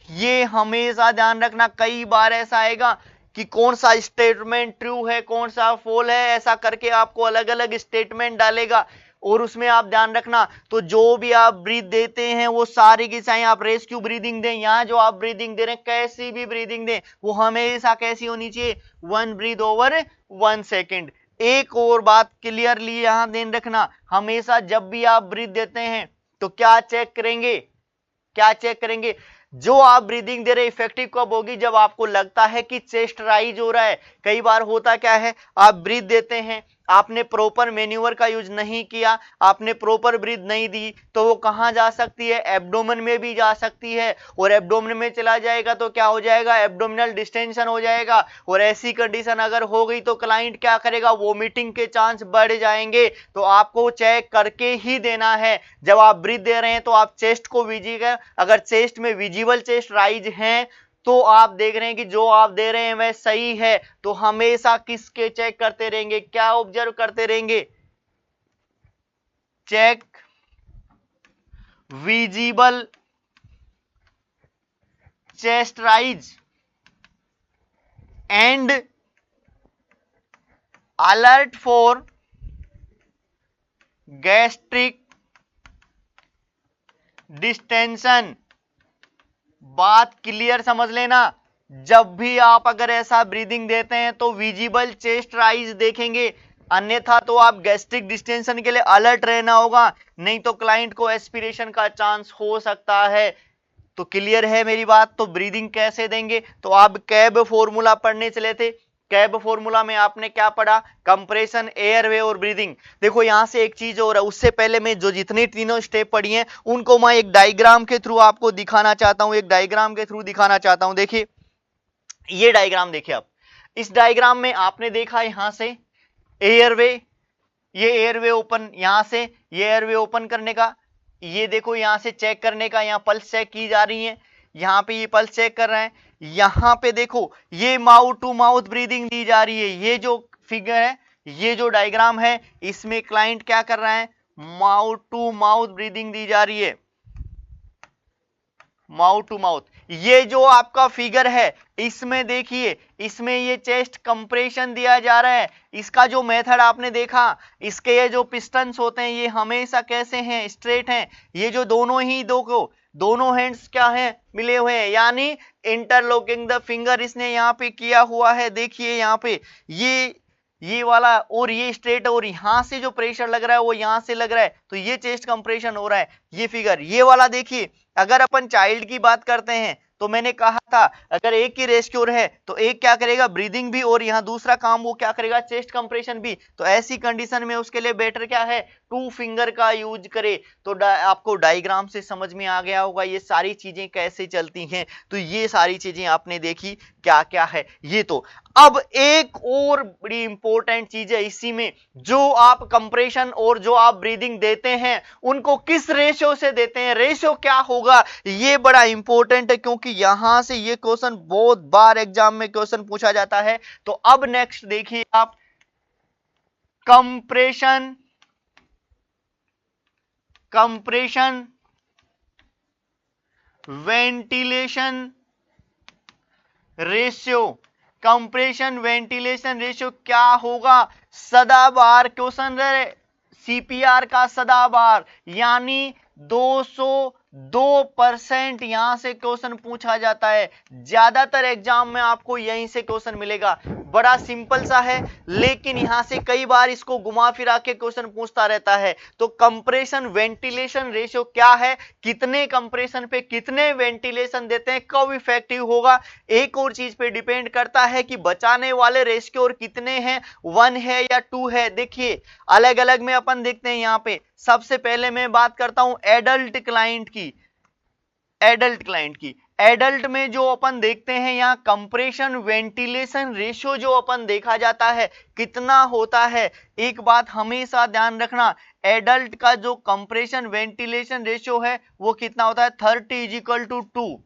ये हमेशा ध्यान रखना, कई बार ऐसा आएगा कि कौन सा स्टेटमेंट ट्रू है कौन सा फॉल है, ऐसा करके आपको अलग अलग स्टेटमेंट डालेगा और उसमें आप ध्यान रखना। तो जो भी आप ब्रीथ देते हैं वो सारी की चाहे आप रेस्क्यू ब्रीदिंग दें, यहां जो आप ब्रीदिंग दे रहे हैं कैसी भी ब्रीदिंग दें, वो हमेशा कैसी होनी चाहिए, 1 ब्रीथ ओवर 1 सेकेंड। एक और बात क्लियरली यहां ध्यान रखना, हमेशा जब भी आप ब्रीथ देते हैं तो क्या चेक करेंगे, जो आप ब्रीदिंग दे रहे इफेक्टिव कब होगी, जब आपको लगता है कि चेस्ट राइज हो रहा है। कई बार होता क्या है, आप ब्रीथ देते हैं, आपने प्रॉपर मैन्यूवर का यूज नहीं किया, आपने प्रॉपर ब्रीथ नहीं दी, तो वो कहां जा सकती है, एब्डोमेन में भी जा सकती है, और एब्डोमेन में चला जाएगा तो क्या हो जाएगा, एब्डोमिनल डिस्टेंशन हो जाएगा, और ऐसी कंडीशन अगर हो गई तो क्लाइंट क्या करेगा, वोमिटिंग के चांस बढ़ जाएंगे। तो आपको चेक करके ही देना है। जब आप ब्रीथ दे रहे हैं तो आप चेस्ट को विजिएगा, अगर चेस्ट में विजिबल चेस्ट राइज है तो आप देख रहे हैं कि जो आप दे रहे हैं वह सही है। तो हमेशा किसके चेक करते रहेंगे, क्या ऑब्जर्व करते रहेंगे, check visible chest rise and alert for gastric distension. बात क्लियर समझ लेना, जब भी आप अगर ऐसा ब्रीदिंग देते हैं तो विजिबल चेस्ट राइज देखेंगे, अन्यथा तो आप गैस्ट्रिक डिस्टेंशन के लिए अलर्ट रहना होगा, नहीं तो क्लाइंट को एस्पिरेशन का चांस हो सकता है। तो क्लियर है मेरी बात। तो ब्रीदिंग कैसे देंगे, तो आप कैब फॉर्मूला पढ़ने चले थे, कैब फॉर्मूला में आपने क्या पढ़ा, कंप्रेशन, एयरवे और ब्रीदिंग। देखो यहां से एक चीज और है, उससे पहले मैं जो जितनी तीनों स्टेप पढ़ी हैं उनको मैं एक डायग्राम के थ्रू आपको दिखाना चाहता हूं, एक डायग्राम के थ्रू दिखाना चाहता हूं। देखिए ये डायग्राम देखिए आप, इस डायग्राम में आपने देखा यहां से एयरवे, ये एयरवे ओपन, यहां से ये एयरवे ओपन करने का, ये देखो यहां से चेक करने का, यहां पल्स चेक की जा रही है, यहां पे ये पल्स चेक कर रहे हैं, यहां पे देखो ये माउथ टू माउथ ब्रीदिंग दी जा रही है। ये जो फिगर है, ये जो डायग्राम है, इसमें क्लाइंट क्या कर रहा है, माउथ टू माउथ ब्रीदिंग दी जा रही है, माउथ टू माउथ। ये जो आपका फिगर है इसमें देखिए, इसमें ये चेस्ट कंप्रेशन दिया जा रहा है। इसका जो मेथड आपने देखा, इसके ये जो पिस्टन्स होते हैं ये हमेशा कैसे हैं, स्ट्रेट हैं। ये जो दोनों ही दो को दोनों हैंड्स क्या हैं, मिले हुए हैं, यानी इंटरलॉकिंग द फिंगर इसने यहाँ पे किया हुआ है। देखिए यहाँ पे ये वाला और ये स्ट्रेट, और यहां से जो प्रेशर लग रहा है वो यहां से लग रहा है, तो ये चेस्ट कंप्रेशन हो रहा है। ये फिगर ये वाला देखिए, अगर अपन चाइल्ड की बात करते हैं तो मैंने कहा था अगर एक ही रेस्क्योर है तो एक क्या करेगा, ब्रीदिंग भी, और यहां दूसरा काम वो क्या करेगा, चेस्ट कंप्रेशन भी। तो ऐसी कंडीशन में उसके लिए बेटर क्या है, 2 फिंगर का यूज करे। तो आपको डायग्राम से समझ में आ गया होगा ये सारी चीजें कैसे चलती हैं। तो ये सारी चीजें आपने देखी क्या क्या है ये। तो अब एक और बड़ी इंपॉर्टेंट चीज है इसी में, जो आप कंप्रेशन और जो आप ब्रीदिंग देते हैं उनको किस रेशियो से देते हैं, रेशियो क्या होगा, ये बड़ा इंपॉर्टेंट है, क्योंकि यहां से ये क्वेश्चन बहुत बार एग्जाम में क्वेश्चन पूछा जाता है। तो अब नेक्स्ट देखिए आप, compression ventilation ratio, compression ventilation ratio क्या होगा? सदाबहार क्वेश्चन है, सीपीआर का सदाबहार यानी 202% यहां से क्वेश्चन पूछा जाता है। ज्यादातर एग्जाम में आपको यहीं से क्वेश्चन मिलेगा। बड़ा सिंपल सा है, लेकिन यहां से कई बार इसको घुमा फिरा के क्वेश्चन पूछता रहता है। तो कंप्रेशन वेंटिलेशन रेशियो क्या है, कितने कंप्रेशन पे कितने वेंटिलेशन देते हैं, कब इफेक्टिव होगा। एक और चीज पे डिपेंड करता है कि बचाने वाले रेशियो कितने हैं, 1 है या 2 है। देखिए अलग अलग में अपन देखते हैं। यहां पे सबसे पहले मैं बात करता हूं एडल्ट क्लाइंट की। एडल्ट में जो अपन देखते हैं यहां कंप्रेशन वेंटिलेशन रेशियो जो अपन देखा जाता है कितना होता है। एक बात हमेशा ध्यान रखना, एडल्ट का जो कंप्रेशन वेंटिलेशन रेशियो है वो कितना होता है, 30:2।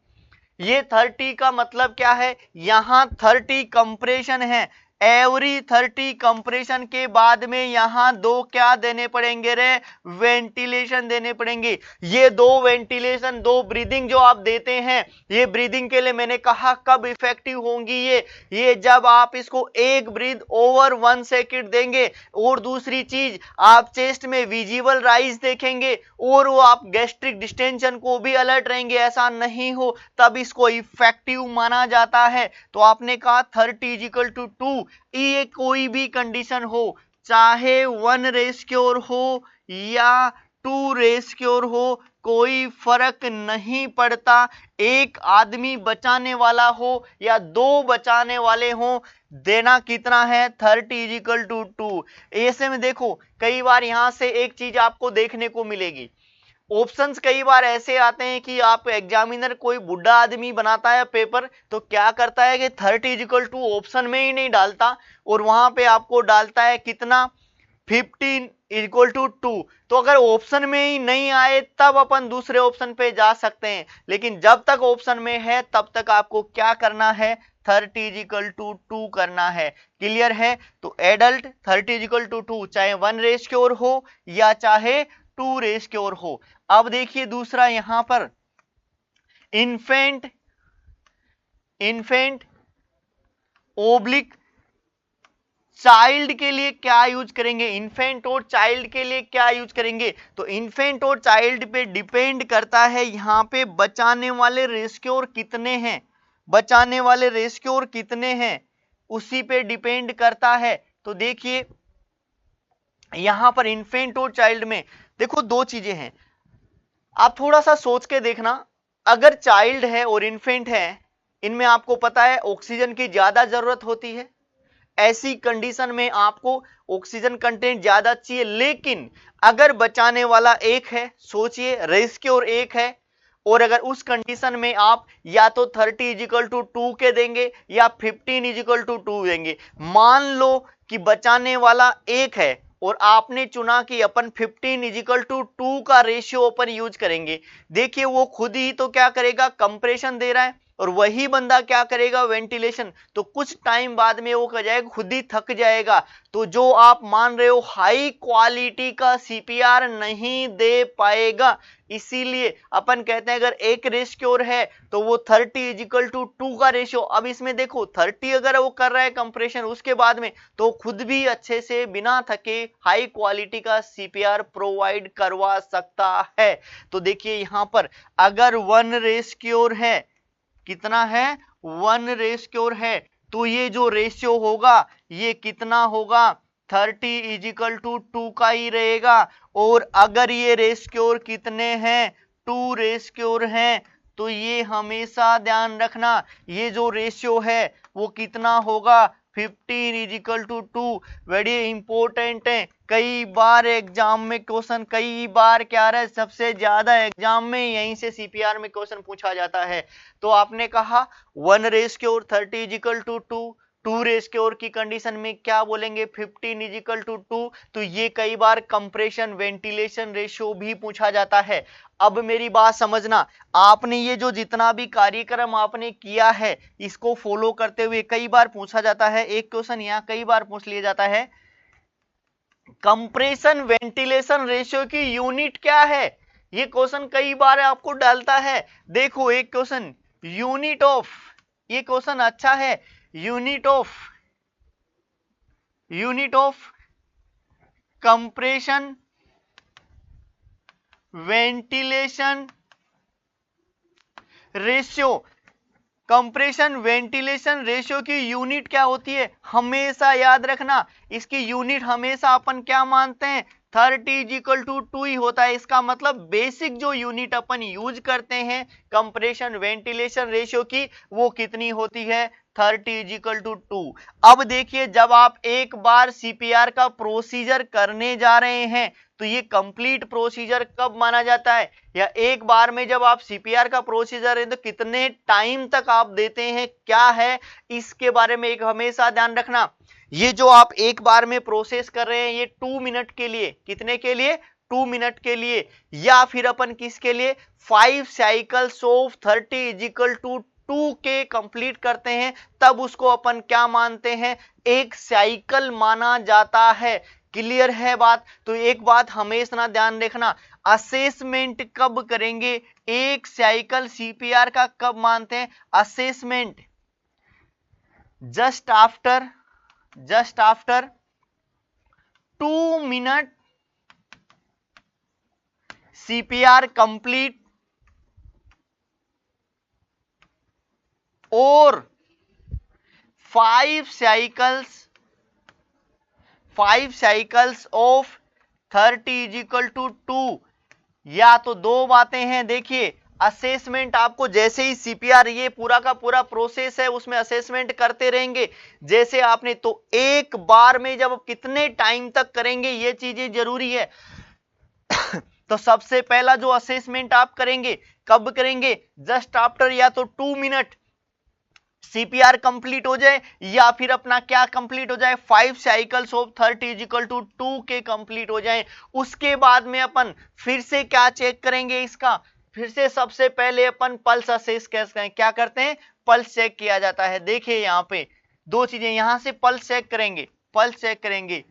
ये 30 का मतलब क्या है, यहां 30 कंप्रेशन है, एवरी 30 कंप्रेशन के बाद में यहां 2 क्या देने पड़ेंगे रे, वेंटिलेशन देने पड़ेंगे। ये 2 वेंटिलेशन 2 ब्रीदिंग जो आप देते हैं, ये ब्रीदिंग के लिए मैंने कहा कब इफेक्टिव होंगी ये जब आप इसको एक ब्रीथ ओवर 1 सेकंड देंगे, और दूसरी चीज आप चेस्ट में विजिबल राइज देखेंगे, और वो आप गैस्ट्रिक डिस्टेंशन को भी अलर्ट रहेंगे, ऐसा नहीं हो तब इसको इफेक्टिव माना जाता है। तो आपने कहा 30:2, ये कोई भी कंडीशन हो, चाहे 1:4 हो या 2:4 हो, कोई फर्क नहीं पड़ता। एक आदमी बचाने वाला हो या 2 बचाने वाले हो, देना कितना है, 30:2। ऐसे में देखो कई बार यहां से एक चीज आपको देखने को मिलेगी, ऑप्शंस कई बार ऐसे आते हैं कि आप एग्जामिनर कोई बुढ़ा आदमी बनाता है पेपर, तो क्या करता है कि 30:2 ऑप्शन में ही नहीं डालता, और वहां पे आपको डालता है कितना, 15:2। तो अगर ऑप्शन में ही नहीं आए तब अपन दूसरे ऑप्शन पे जा सकते हैं, लेकिन जब तक ऑप्शन में है तब तक आपको क्या करना है, 30:2 करना है। क्लियर है? तो एडल्ट 30:2, चाहे 1:4 हो या चाहे 2:4 हो। अब देखिए दूसरा यहां पर इन्फेंट ओब्लिक चाइल्ड के लिए क्या यूज करेंगे, इन्फेंट और चाइल्ड के लिए क्या यूज करेंगे। तो इन्फेंट और चाइल्ड पे डिपेंड करता है यहां पे बचाने वाले रेस्क्योर कितने हैं, बचाने वाले रेस्क्योर कितने हैं उसी पे डिपेंड करता है। तो देखिए यहां पर इन्फेंट और चाइल्ड में देखो 2 चीजें हैं, आप थोड़ा सा सोच के देखना। अगर चाइल्ड है और इन्फेंट है, इनमें आपको पता है ऑक्सीजन की ज्यादा जरूरत होती है, ऐसी कंडीशन में आपको ऑक्सीजन कंटेंट ज्यादा चाहिए। लेकिन अगर बचाने वाला एक है, सोचिए रेस्क्योर एक है, और अगर उस कंडीशन में आप या तो 30:2 के देंगे या 15:2 देंगे। मान लो कि बचाने वाला एक है और आपने चुना कि अपन 15:2 का रेशियो अपन यूज करेंगे। देखिए वो खुद ही तो क्या करेगा, कंप्रेशन दे रहा है, और वही बंदा क्या करेगा, वेंटिलेशन। तो कुछ टाइम बाद में वो क्या जाएगा, खुद ही थक जाएगा। तो जो आप मान रहे हो हाई क्वालिटी का सीपीआर नहीं दे पाएगा। इसीलिए अपन कहते हैं अगर एक रेशियोर है तो वो 30:2 का रेशियो। अब इसमें देखो 30 अगर वो कर रहा है कंप्रेशन उसके बाद में, तो खुद भी अच्छे से बिना थके हाई क्वालिटी का सीपीआर प्रोवाइड करवा सकता है। तो देखिए यहां पर अगर 1 रेशियोर है, कितना है, 1 रेशियोर है, तो ये जो रेशियो होगा ये कितना होगा, 30:2 का ही रहेगा। और अगर ये रेशियोर कितने हैं, 2 रेशियोर हैं, तो ये हमेशा ध्यान रखना ये जो रेशियो है वो कितना होगा, 15:2। वेरी इंपॉर्टेंट है, कई बार एग्जाम में क्वेश्चन, कई बार क्या रहा है, सबसे ज्यादा एग्जाम में यहीं से सीपीआर में क्वेश्चन पूछा जाता है। तो आपने कहा 1 रेशियोर 30:2, 2 रेशियोर की कंडीशन में क्या बोलेंगे, 15:2। तो ये कई बार कंप्रेशन वेंटिलेशन रेशियो भी पूछा जाता है। अब मेरी बात समझना, आपने ये जो जितना भी कार्यक्रम आपने किया है इसको फॉलो करते हुए कई बार पूछा जाता है, एक क्वेश्चन यहां कई बार पूछ लिया जाता है, कंप्रेशन वेंटिलेशन रेशियो की यूनिट क्या है। ये क्वेश्चन कई बार आपको डालता है। देखो एक क्वेश्चन यूनिट ऑफ, ये क्वेश्चन अच्छा है, unit of compression ventilation ratio. Compression ventilation ratio की यूनिट क्या होती है, हमेशा याद रखना, इसकी यूनिट हमेशा अपन क्या मानते हैं, 30 = 2 ही होता है। इसका मतलब बेसिक जो यूनिट अपन यूज करते हैं कंप्रेशन वेंटिलेशन रेशियो की, वो कितनी होती है, 30 = 2। अब देखिए जब आप एक बार सीपीआर का प्रोसीजर करने जा रहे हैं तो ये कंप्लीट प्रोसीजर कब माना जाता है, या एक बार में जब आप सीपीआर का प्रोसीजर है तो कितने टाइम तक आप देते हैं, क्या है, इसके बारे में एक हमेशा ध्यान रखना। ये जो आप एक बार में प्रोसेस कर रहे हैं ये 2 मिनट के लिए, कितने के लिए, 2 मिनट के लिए, या फिर अपन किसके लिए, 5 साइकिल्स ऑफ 30 = 2 के कंप्लीट करते हैं, तब उसको अपन क्या मानते हैं, एक साइकिल माना जाता है। क्लियर है बात। तो एक बात हमेशा ध्यान रखना, असेसमेंट कब करेंगे, एक साइकिल सीपीआर का कब मानते हैं, assessment just after 2 minute CPR complete और 5 साइकिल्स ऑफ 30 = 2। या तो दो बातें हैं, देखिए असेसमेंट आपको जैसे ही सीपीआर ये पूरा का पूरा प्रोसेस है उसमें असेसमेंट करते रहेंगे जैसे आपने, तो एक बार में जब कितने टाइम तक करेंगे ये चीजें जरूरी है। तो सबसे पहला जो असेसमेंट आप करेंगे कब करेंगे, जस्ट आफ्टर या तो 2 मिनट सीपीआर कंप्लीट हो जाए या फिर अपना क्या कंप्लीट हो जाए, 5 साइकिल्स ऑफ 30 = 2 के कंप्लीट हो जाए। उसके बाद में अपन फिर से क्या चेक करेंगे, इसका फिर से सबसे पहले अपन पल्स असेस क्या करते हैं, पल्स चेक किया जाता है। देखिए यहां पे दो चीजें, यहां से पल्स चेक करेंगे,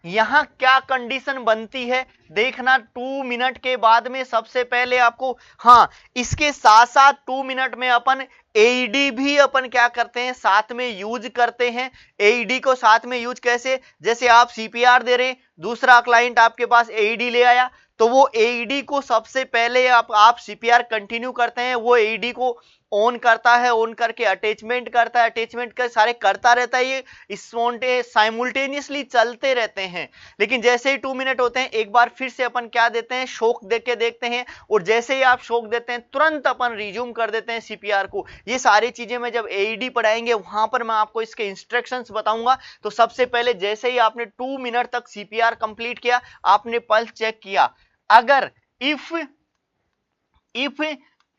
यहां क्या कंडीशन बनती है देखना। 2 मिनट के बाद में सबसे पहले आपको, हाँ इसके साथ साथ 2 मिनट में अपन एईडी भी अपन क्या करते हैं, साथ में यूज करते हैं। एईडी को साथ में यूज कैसे, जैसे आप सीपीआर दे रहे हैं, दूसरा क्लाइंट आपके पास एईडी ले आया, तो वो एईडी को सबसे पहले आप सीपीआर कंटिन्यू करते हैं, वो एईडी को ऑन करता है, ऑन करके अटैचमेंट करता है, अटैचमेंट कर सारे करता रहता है, ये साइमुलटेनियसली चलते रहते हैं। लेकिन जैसे ही 2 मिनट होते हैं एक बार फिर से अपन क्या देते हैं, शॉक दे के देखते हैं, और जैसे ही आप शॉक देते हैं तुरंत अपन रिज्यूम कर देते हैं सीपीआर को। ये सारी चीजें मैं जब एईडी पढ़ाएंगे वहां पर मैं आपको इसके इंस्ट्रक्शंस बताऊंगा। तो सबसे पहले जैसे ही आपने 2 मिनट तक सीपीआर कंप्लीट किया, आपने पल्स चेक किया, अगर इफ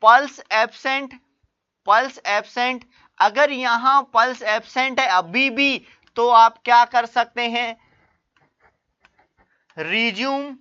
पल्स एब्सेंट, अगर यहां पल्स एब्सेंट है अभी भी, तो आप क्या कर सकते हैं, रिज्यूम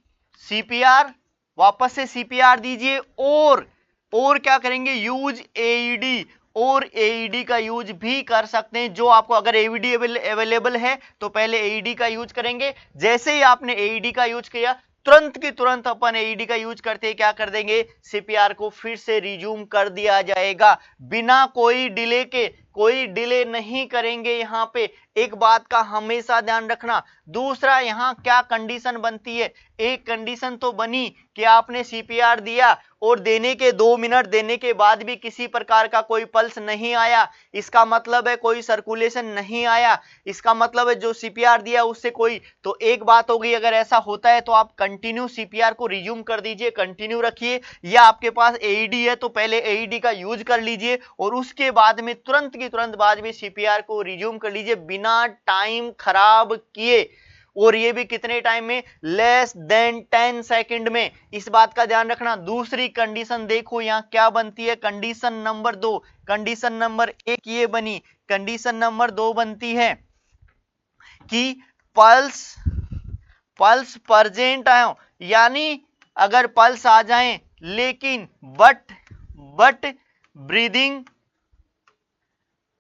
सीपीआर, वापस से सीपीआर दीजिए, और क्या करेंगे, यूज एईडी, और एईडी का यूज भी कर सकते हैं। जो आपको अगर एईडी अवेलेबल है तो पहले एईडी का यूज करेंगे, जैसे ही आपने एईडी का यूज किया तुरंत की तुरंत अपन एईडी का यूज करते क्या कर देंगे, सीपीआर को फिर से रिज्यूम कर दिया जाएगा बिना कोई डिले के, कोई डिले नहीं करेंगे यहां पे। एक बात का हमेशा ध्यान रखना। दूसरा यहां क्या कंडीशन बनती है, एक कंडीशन तो बनी कि आपने सीपीआर दिया और देने के 2 मिनट देने के बाद भी किसी प्रकार का कोई पल्स नहीं आया, इसका मतलब है कोई सर्कुलेशन नहीं आया, इसका मतलब है जो सीपीआर दिया उससे कोई, तो एक बात होगी, अगर ऐसा होता है तो आप कंटिन्यू सीपीआर को रिज्यूम कर दीजिए, कंटिन्यू रखिए, या आपके पास एईडी है तो पहले एईडी का यूज कर लीजिए और उसके बाद में तुरंत की तुरंत बाद में सीपीआर को रिज्यूम कर लीजिए बिना टाइम खराब किए, और ये भी कितने टाइम में, लेस देन 10 सेकंड में। इस बात का ध्यान रखना। दूसरी कंडीशन देखो यहां क्या बनती है, कंडीशन नंबर 2, कंडीशन नंबर 1 ये बनी, कंडीशन नंबर 2 बनती है कि पल्स प्रेजेंट आए, यानी अगर पल्स आ जाए लेकिन बट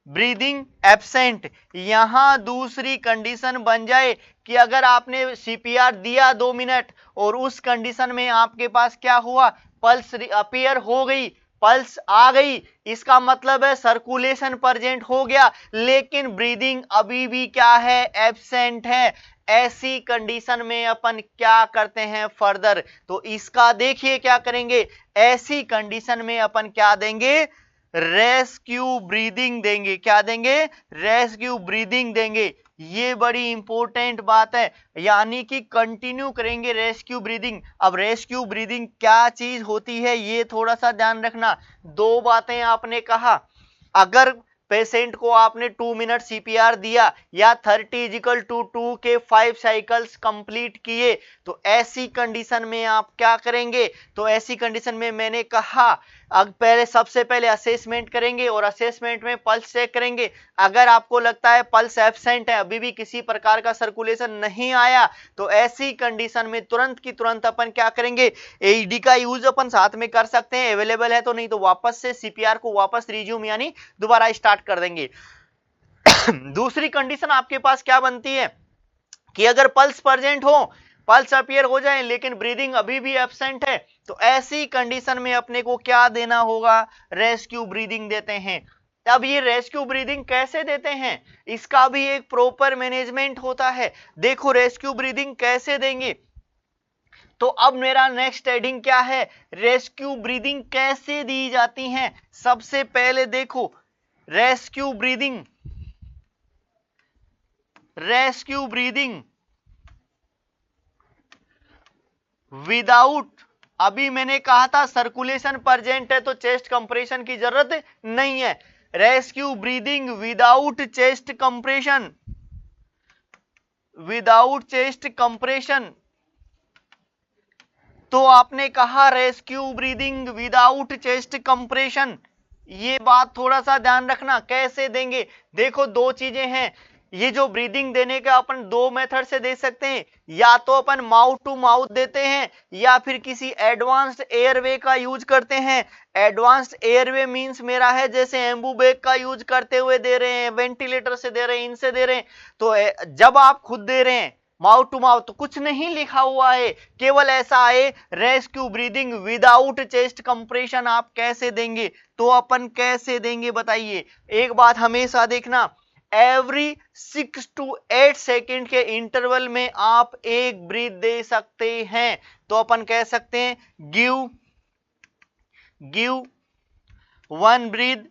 ब्रीदिंग एब्सेंट। यहां दूसरी कंडीशन बन जाए कि अगर आपने सीपीआर दिया 2 मिनट और उस कंडीशन में आपके पास क्या हुआ, पल्स अपीयर हो गई, पल्स आ गई, इसका मतलब है सर्कुलेशन प्रेजेंट हो गया, लेकिन ब्रीदिंग अभी भी क्या है, एब्सेंट है। ऐसी कंडीशन में अपन क्या करते हैं फर्दर, तो इसका देखिए क्या करेंगे, ऐसी कंडीशन में अपन क्या देंगे, रेस्क्यू ब्रीदिंग देंगे। क्या देंगे, रेस्क्यू ब्रीदिंग देंगे। ये बड़ी इंपॉर्टेंट बात है, यानी कि कंटिन्यू करेंगे रेस्क्यू ब्रीदिंग। अब रेस्क्यू ब्रीदिंग क्या चीज होती है ये थोड़ा सा ध्यान रखना। दो बातें आपने कहा, अगर पेशेंट को आपने 2 मिनट सीपीआर दिया या 30 = 2 के 5 साइकिल्स कंप्लीट किए, तो ऐसी कंडीशन में आप क्या करेंगे, तो ऐसी कंडीशन में मैंने कहा अब पहले सबसे पहले असेसमेंट करेंगे और असेसमेंट में पल्स चेक करेंगे। अगर आपको लगता है पल्स एब्सेंट है, अभी भी किसी प्रकार का सर्कुलेशन नहीं आया, तो ऐसी कंडीशन में तुरंत की तुरंत अपन क्या करेंगे, एईडी का यूज अपन साथ में कर सकते हैं, अवेलेबल है तो, नहीं तो वापस से सीपीआर को वापस रिज्यूम यानी दोबारा स्टार्ट कर देंगे। दूसरी कंडीशन आपके पास क्या बनती है कि अगर पल्स प्रेजेंट हो, पल्स अपीयर हो जाए, लेकिन ब्रीदिंग अभी भी एब्सेंट है, तो ऐसी कंडीशन में अपने को क्या देना होगा, रेस्क्यू ब्रीदिंग देते हैं। अब ये रेस्क्यू ब्रीदिंग कैसे देते हैं, इसका भी एक प्रॉपर मैनेजमेंट होता है। देखो रेस्क्यू ब्रीदिंग कैसे देंगे, तो अब मेरा नेक्स्ट हेडिंग क्या है, रेस्क्यू ब्रीदिंग कैसे दी जाती हैं। सबसे पहले देखो rescue breathing, rescue breathing without, अभी मैंने कहा था सर्कुलेशन प्रेजेंट है तो चेस्ट कंप्रेशन की जरूरत नहीं है। Rescue breathing without chest compression, without chest compression, तो आपने कहा rescue breathing without chest compression, ये बात थोड़ा सा ध्यान रखना कैसे देंगे। देखो दो चीजें हैं, ये जो ब्रीदिंग देने का अपन दो मेथड से दे सकते हैं, या तो अपन माउथ टू माउथ देते हैं या फिर किसी एडवांस्ड एयरवे का यूज करते हैं। एडवांस्ड एयरवे मींस मेरा है जैसे एम्बूबैग का यूज करते हुए दे रहे हैं, वेंटिलेटर से दे रहे हैं, इनसे दे रहे हैं। तो जब आप खुद दे रहे हैं माउथ टू माउथ तो कुछ नहीं लिखा हुआ है, केवल ऐसा है rescue breathing without chest compression. आप कैसे देंगे, तो अपन कैसे देंगे बताइए। एक बात हमेशा देखना, एवरी 6 to 8 सेकेंड के इंटरवल में आप एक ब्रीथ दे सकते हैं। तो अपन कह सकते हैं give one breath,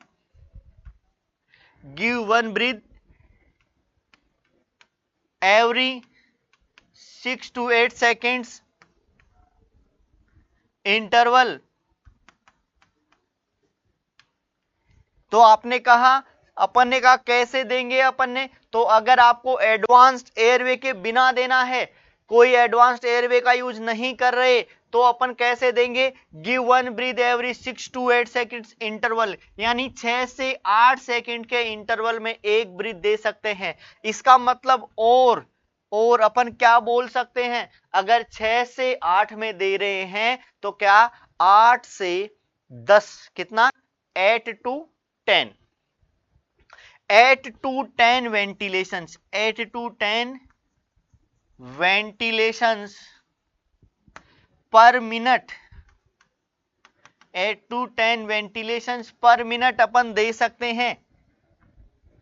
give one breath every 6 to 8 seconds interval. तो आपने कहा, अपन ने कहा कैसे देंगे अपन ने, तो अगर आपको एडवांस्ड एयरवे के बिना देना है, कोई एडवांस्ड एयरवे का यूज नहीं कर रहे, तो अपन कैसे देंगे, give one breath every 6 to 8 seconds interval, यानी 6 से 8 सेकेंड के इंटरवल में एक ब्रीथ दे सकते हैं। इसका मतलब और अपन क्या बोल सकते हैं, अगर 6 से 8 में दे रहे हैं तो क्या 8 से 10 कितना, 8 to 10, 8 to 10 ventilations, 8 to 10 ventilations per minute, 8 to 10 ventilations per minute अपन दे सकते हैं।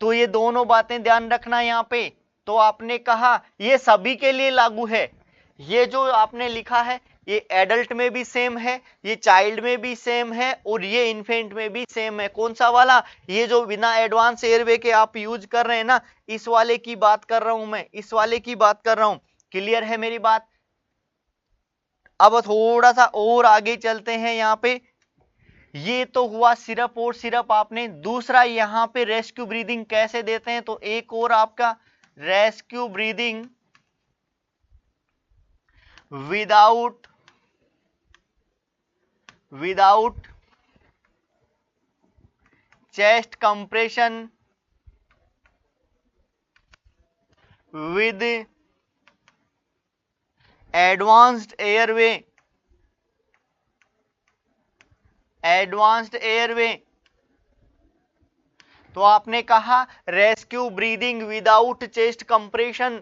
तो ये दोनों बातें ध्यान रखना यहां पे। तो आपने कहा ये सभी के लिए लागू है, ये जो आपने लिखा है ये एडल्ट में भी सेम है, ये चाइल्ड में भी सेम है और ये इन्फेंट में भी सेम है। कौन सा वाला, ये जो बिना एडवांस एयरवे के आप यूज कर रहे हैं ना, इस वाले की बात कर रहा हूं मैं, इस वाले की बात कर रहा हूं। क्लियर है मेरी बात। अब थोड़ा सा और आगे चलते हैं यहां पे। ये तो हुआ सिरप और सिरप आपने, दूसरा यहां पे रेस्क्यू ब्रीदिंग कैसे देते हैं, तो एक और आपका rescue breathing without chest compression with advanced airway, advanced airway. तो आपने कहा rescue breathing without chest compression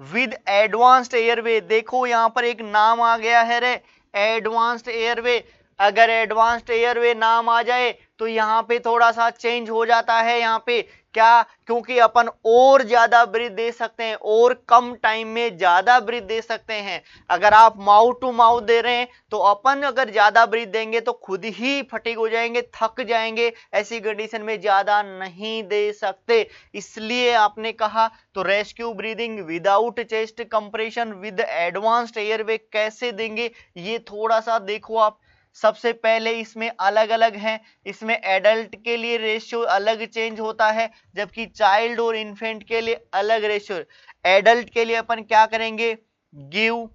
with advanced airway. देखो यहां पर एक नाम आ गया है रे, एडवांस्ड एयरवे। अगर एडवांस्ड एयरवे नाम आ जाए तो यहां पे थोड़ा सा चेंज हो जाता है। यहां पे क्या, क्योंकि अपन और ज्यादा ब्रीथ दे सकते हैं और कम टाइम में ज्यादा ब्रीथ दे सकते हैं। अगर आप माउथ टू माउथ दे रहे हैं तो अपन अगर ज्यादा ब्रीथ देंगे तो खुद ही फटीग हो जाएंगे, थक जाएंगे, ऐसी कंडीशन में ज्यादा नहीं दे सकते। इसलिए आपने कहा तो rescue breathing without chest compression with advanced airway कैसे देंगे, ये थोड़ा सा देखो आप। सबसे पहले इसमें अलग अलग हैं। इसमें एडल्ट के लिए रेशियो अलग चेंज होता है, जबकि चाइल्ड और इन्फेंट के लिए अलग रेशियो। एडल्ट के लिए अपन क्या करेंगे, give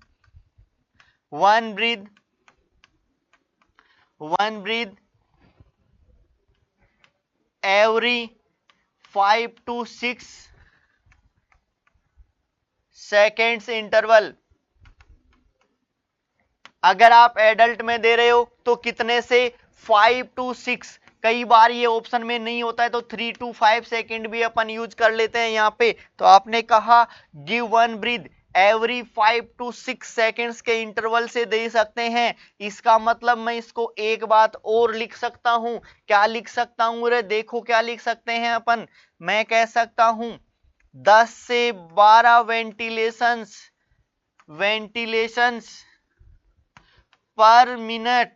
one breath every 5 to 6 seconds interval. अगर आप एडल्ट में दे रहे हो तो कितने से, 5 to 6। कई बार ये ऑप्शन में नहीं होता है तो 3 to 5 सेकेंड भी अपन यूज कर लेते हैं यहां पे। तो आपने कहा give one breath every 5 to 6 seconds के इंटरवल से दे सकते हैं। इसका मतलब मैं इसको एक बात और लिख सकता हूं। क्या लिख सकता हूं रे, देखो क्या लिख सकते हैं अपन। मैं कह सकता हूं 10 से 12 वेंटिलेशंस पर मिनट।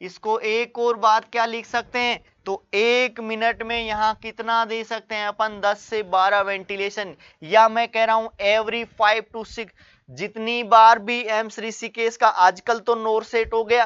इसको एक और बात क्या लिख सकते हैं, तो 1 मिनट में यहां कितना दे सकते हैं अपन, 10 से 12 वेंटिलेशन। या मैं कह रहा हूं एवरी 5 to 6, जितनी बार भी एम्स ऋषिकेश का, आजकल तो नोर सेट हो गया,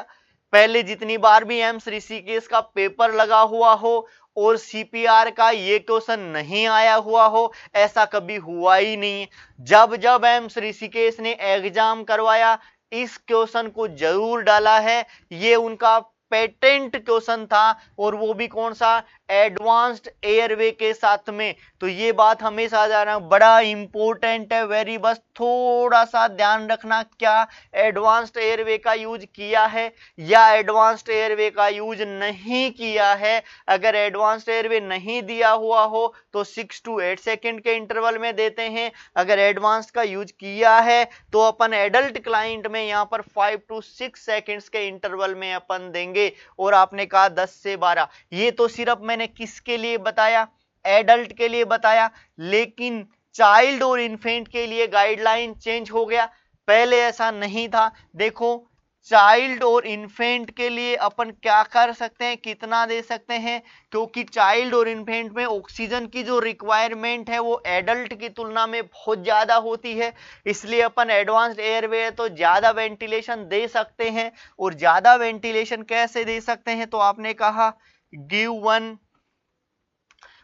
पहले जितनी बार भी एम्स ऋषिकेश का पेपर लगा हुआ हो और सीपीआर का ये क्वेश्चन नहीं आया हुआ हो, ऐसा कभी हुआ ही नहीं। जब जब एम्स ऋषिकेश ने एग्जाम करवाया इस क्वेश्चन को जरूर डाला है। ये उनका पेटेंट क्वेश्चन था और वो भी कौन सा, एडवांस्ड एयरवे के साथ में। तो ये बात हमेशा जाना बड़ा इंपॉर्टेंट है, वेरी, बस थोड़ा सा ध्यान रखना, क्या एडवांस्ड एयरवे का यूज किया है या एडवांस्ड एयरवे का यूज नहीं किया है। अगर एडवांस्ड एयरवे नहीं दिया हुआ हो तो 6 to 8 सेकेंड के इंटरवल में देते हैं। अगर एडवांस्ड का यूज किया है तो अपन एडल्ट क्लाइंट में यहां पर 5 to 6 सेकेंड्स के इंटरवल में अपन देंगे। और आपने कहा 10 से 12, ये तो सिर्फ मैंने किसके लिए बताया, एडल्ट के लिए बताया। लेकिन चाइल्ड और इन्फेंट के लिए गाइडलाइन चेंज हो गया, पहले ऐसा नहीं था। देखो चाइल्ड और इन्फेंट के लिए अपन क्या कर सकते हैं, कितना दे सकते हैं, क्योंकि चाइल्ड और इन्फेंट में ऑक्सीजन की जो रिक्वायरमेंट है वो एडल्ट की तुलना में बहुत ज्यादा होती है। इसलिए अपन एडवांस्ड एयरवे है तो ज्यादा वेंटिलेशन दे सकते हैं। और ज्यादा वेंटिलेशन कैसे दे सकते हैं, तो आपने कहा give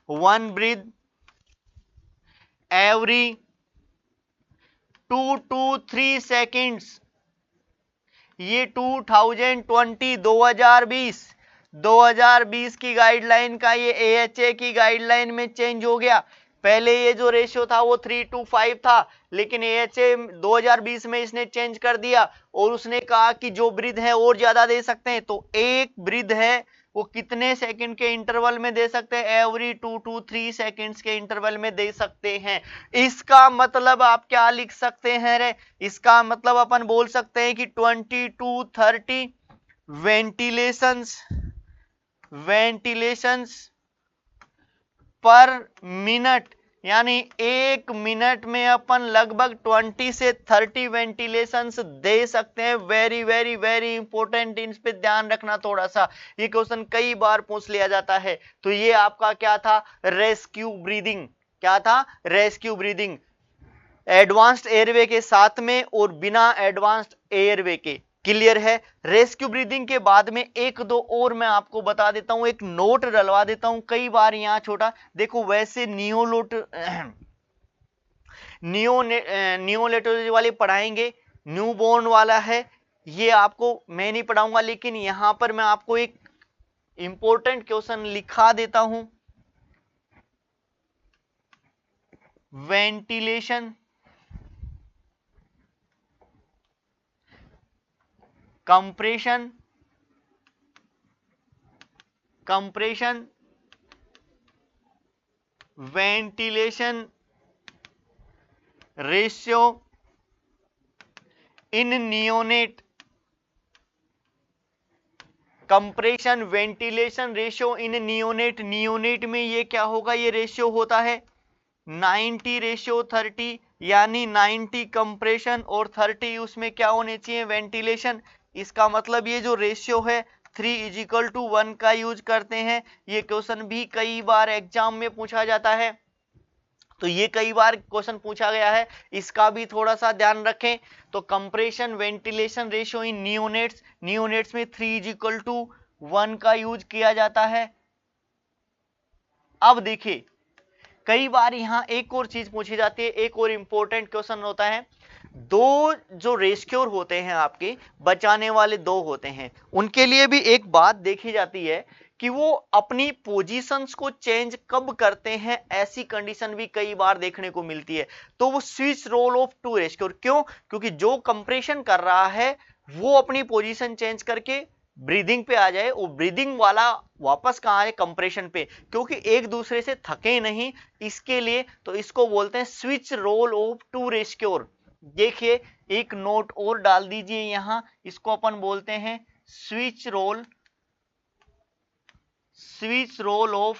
one breath every 2 to 3 seconds. ये 2020 की गाइडलाइन का ये एएचए की गाइडलाइन में चेंज हो गया। पहले ये जो रेशियो था वो 3 to 5 था, लेकिन एएचए 2020 में इसने चेंज कर दिया और उसने कहा कि जो ब्रीथ है और ज्यादा दे सकते हैं। तो एक ब्रीथ है वो कितने सेकंड के इंटरवल में दे सकते हैं, एवरी 2 to 3 सेकंड्स के इंटरवल में दे सकते हैं। इसका मतलब आप क्या लिख सकते हैं रे, इसका मतलब अपन बोल सकते हैं कि 20 to 30 वेंटिलेशंस पर मिनट। यानी 1 मिनट में अपन लगभग 20 से 30 वेंटिलेशंस दे सकते हैं। वेरी वेरी वेरी इंपॉर्टेंट, इन पे ध्यान रखना थोड़ा सा, ये क्वेश्चन कई बार पूछ लिया जाता है। तो ये आपका क्या था, रेस्क्यू ब्रीदिंग। क्या था, रेस्क्यू ब्रीदिंग, एडवांस्ड एयरवे के साथ में और बिना एडवांस्ड एयरवे के। क्लियर है। रेस्क्यू ब्रीदिंग के बाद में एक दो और मैं आपको बता देता हूं, एक नोट डलवा देता हूं, कई बार यहां छोटा देखो, वैसे नियोनेटोलॉजी वाले पढ़ाएंगे, न्यूबॉर्न वाला है, ये आपको मैं नहीं पढ़ाऊंगा, लेकिन यहां पर मैं आपको एक इंपॉर्टेंट क्वेश्चन लिखा देता हूं। Ventilation, compression ventilation ratio in neonate, compression ventilation ratio in neonate, neonate में ये क्या होगा, ये रेशियो होता है 90:30, यानी 90 कंप्रेशन और 30 उसमें क्या होने चाहिए, वेंटिलेशन। इसका मतलब ये जो रेशियो है 3:1 का यूज करते हैं। ये क्वेश्चन भी कई बार एग्जाम में पूछा जाता है, तो ये कई बार क्वेश्चन पूछा गया है, इसका भी थोड़ा सा ध्यान रखें। तो compression ventilation ratio in neonates, neonates में 3:1 का यूज किया जाता है। अब देखिए कई बार यहां एक और चीज पूछी जाती है, एक और इंपॉर्टेंट क्वेश्चन होता है, दो जो रेस्क्योर होते हैं आपके बचाने वाले दो होते हैं, उनके लिए भी एक बात देखी जाती है कि वो अपनी पोजीशंस को चेंज कब करते हैं। ऐसी कंडीशन भी कई बार देखने को मिलती है। तो वो स्विच रोल ऑफ टू रेस्क्योर, क्यों, क्योंकि जो कंप्रेशन कर रहा है वो अपनी पोजीशन चेंज करके ब्रीदिंग पे आ जाए, और ब्रीदिंग वाला वापस कहां आए, कंप्रेशन पे, क्योंकि एक दूसरे से थके नहीं इसके लिए। तो इसको बोलते हैं स्विच रोल ऑफ टू रेस्क्योर। देखिए एक नोट और डाल दीजिए यहां, इसको अपन बोलते हैं switch role of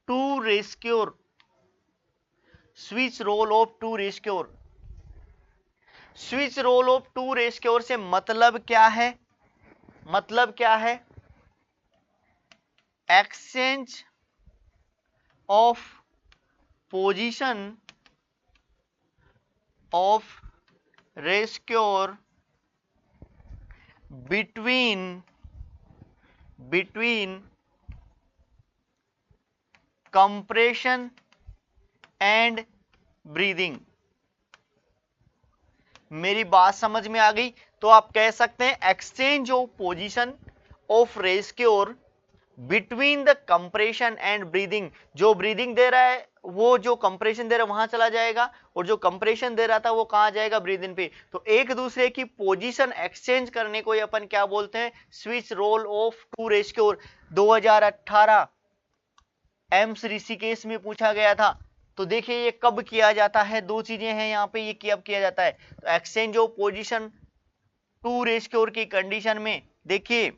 two rescuer, switch role of two rescuer. Switch role of two rescuer से मतलब क्या है, मतलब क्या है, exchange of position of rescuer between compression and breathing। मेरी बात समझ में आ गई? तो आप कह सकते हैं exchange of position of rescuer between the compression and breathing. जो ब्रीदिंग दे रहा है वो जो कंप्रेशन दे रहा है वहां चला जाएगा, और जो कंप्रेशन दे रहा था वो कहां जाएगा, ब्रीदिंग पे। तो एक दूसरे की पोजीशन एक्सचेंज करने को अपन क्या बोलते हैं, switch role of two rescuer. 2018 AIIMS Rishikesh में पूछा गया था। तो देखिए ये कब किया जाता है, दो चीजें हैं यहाँ पे, ये कब किया जाता है, तो एक्सचेंज ऑफ पोजीशन टू रेस्क्योर की कंडीशन में। देखिए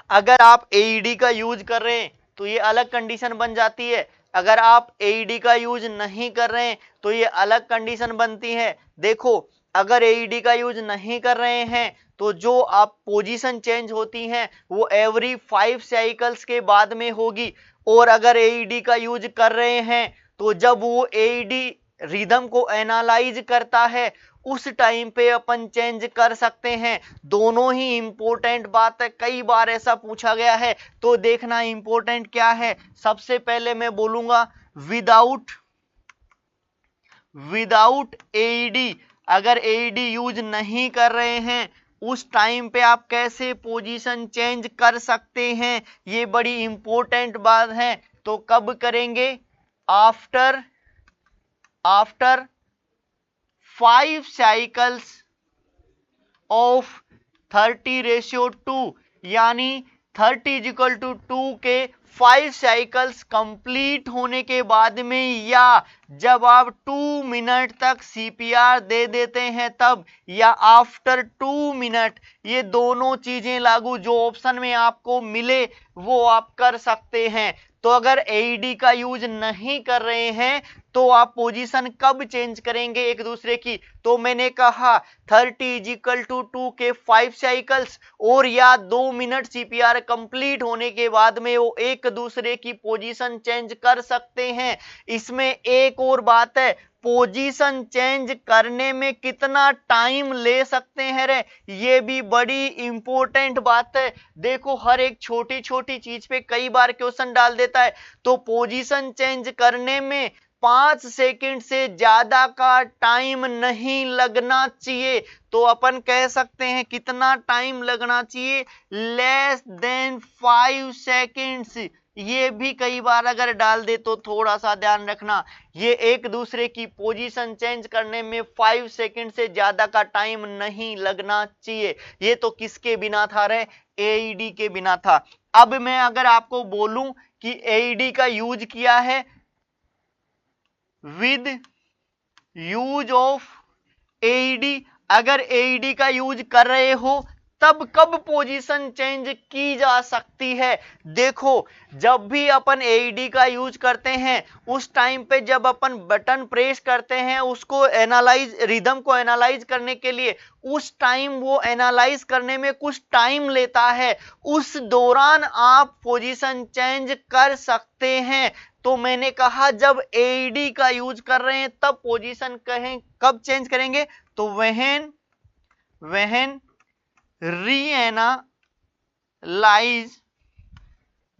अगर आप एईडी का यूज कर रहे हैं तो ये अलग कंडीशन बन जाती है, अगर आप एईडी का यूज नहीं कर रहे हैं तो ये अलग कंडीशन बनती है। देखो अगर एईडी का यूज नहीं कर रहे हैं तो जो आप पोजीशन चेंज होती हैं वो एवरी 5 साइकिल्स के बाद में होगी, और अगर एईडी का यूज कर रहे हैं तो जब वो एईडी रिदम को एनालाइज करता है उस टाइम पे अपन चेंज कर सकते हैं। दोनों ही इंपॉर्टेंट बात है, कई बार ऐसा पूछा गया है। तो देखना इंपॉर्टेंट क्या है, सबसे पहले मैं बोलूंगा विदाउट एईडी। अगर एईडी यूज नहीं कर रहे हैं उस टाइम पे आप कैसे पोजीशन चेंज कर सकते हैं, ये बड़ी इंपॉर्टेंट बात है। तो कब करेंगे, आफ्टर 5 साइकिल्स ऑफ 30:2, यानी 30:2 के 5 साइकिल्स कंप्लीट होने के बाद में, या जब आप 2 मिनट तक सीपीआर दे देते हैं तब, या आफ्टर 2 मिनट, ये दोनों चीजें लागू जो ऑप्शन में आपको मिले वो आप कर सकते हैं। तो अगर एईडी का यूज नहीं कर रहे हैं तो आप पोजीशन कब चेंज करेंगे एक दूसरे की, तो मैंने कहा 30:2 के 5 साइकिल्स और या 2 मिनट सीपीआर कंप्लीट होने के बाद में वो एक दूसरे की पोजीशन चेंज कर सकते हैं। इसमें एक और बात है, पोजीशन चेंज करने में कितना टाइम ले सकते हैं रे, ये भी बड़ी इंपॉर्टेंट बात है। देखो हर एक छोटी छोटी चीज पे कई बार क्वेश्चन डाल देता है। तो पोजीशन चेंज करने में 5 सेकंड से ज्यादा का टाइम नहीं लगना चाहिए। तो अपन कह सकते हैं कितना टाइम लगना चाहिए, लेस देन 5 सेकंड्स। ये भी कई बार अगर डाल दे तो थोड़ा सा ध्यान रखना, ये एक दूसरे की पोजीशन चेंज करने में 5 सेकंड से ज्यादा का टाइम नहीं लगना चाहिए। ये तो किसके बिना था रे, एईडी के बिना था। अब मैं अगर आपको बोलूं कि एईडी का यूज किया है विद यूज ऑफ एईडी, अगर एईडी का यूज कर रहे हो तब कब पोजीशन चेंज की जा सकती है। देखो जब भी अपन एईडी का यूज करते हैं उस टाइम पे जब अपन बटन प्रेस करते हैं उसको एनालाइज, रिदम को एनालाइज करने के लिए, उस टाइम वो एनालाइज करने में कुछ टाइम लेता है, उस दौरान आप पोजीशन चेंज कर सकते हैं। तो मैंने कहा जब एईडी का यूज कर रहे हैं तब पोजीशन कहें कब चेंज करेंगे, तो व्हेन रीएनालाइज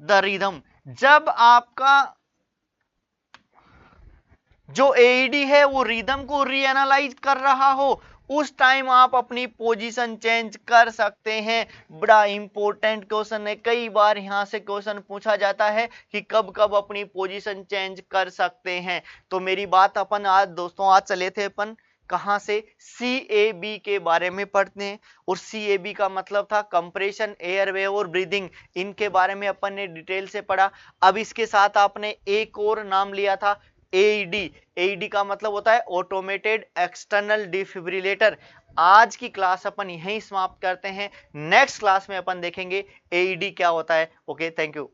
द रिदम, जब आपका जो एईडी है वो रिदम को रीएनालाइज कर रहा हो उस टाइम आप अपनी पोजीशन चेंज कर सकते हैं। बड़ा इंपॉर्टेंट क्वेश्चन है, कई बार यहां से क्वेश्चन पूछा जाता है कि कब कब अपनी पोजीशन चेंज कर सकते हैं। तो मेरी बात अपन आज दोस्तों, आज चले थे अपन कहां से, CAB के बारे में पढ़ते हैं। और CAB का मतलब था कंप्रेशन, एयरवे और ब्रीदिंग, इनके बारे में अपन ने डिटेल से पढ़ा। अब इसके साथ आपने एक और नाम लिया था AED। AED का मतलब होता है ऑटोमेटेड एक्सटर्नल डिफिब्रिलेटर। आज की क्लास अपन यहीं समाप्त करते हैं, नेक्स्ट क्लास में अपन देखेंगे AED क्या होता है। Okay, thank you.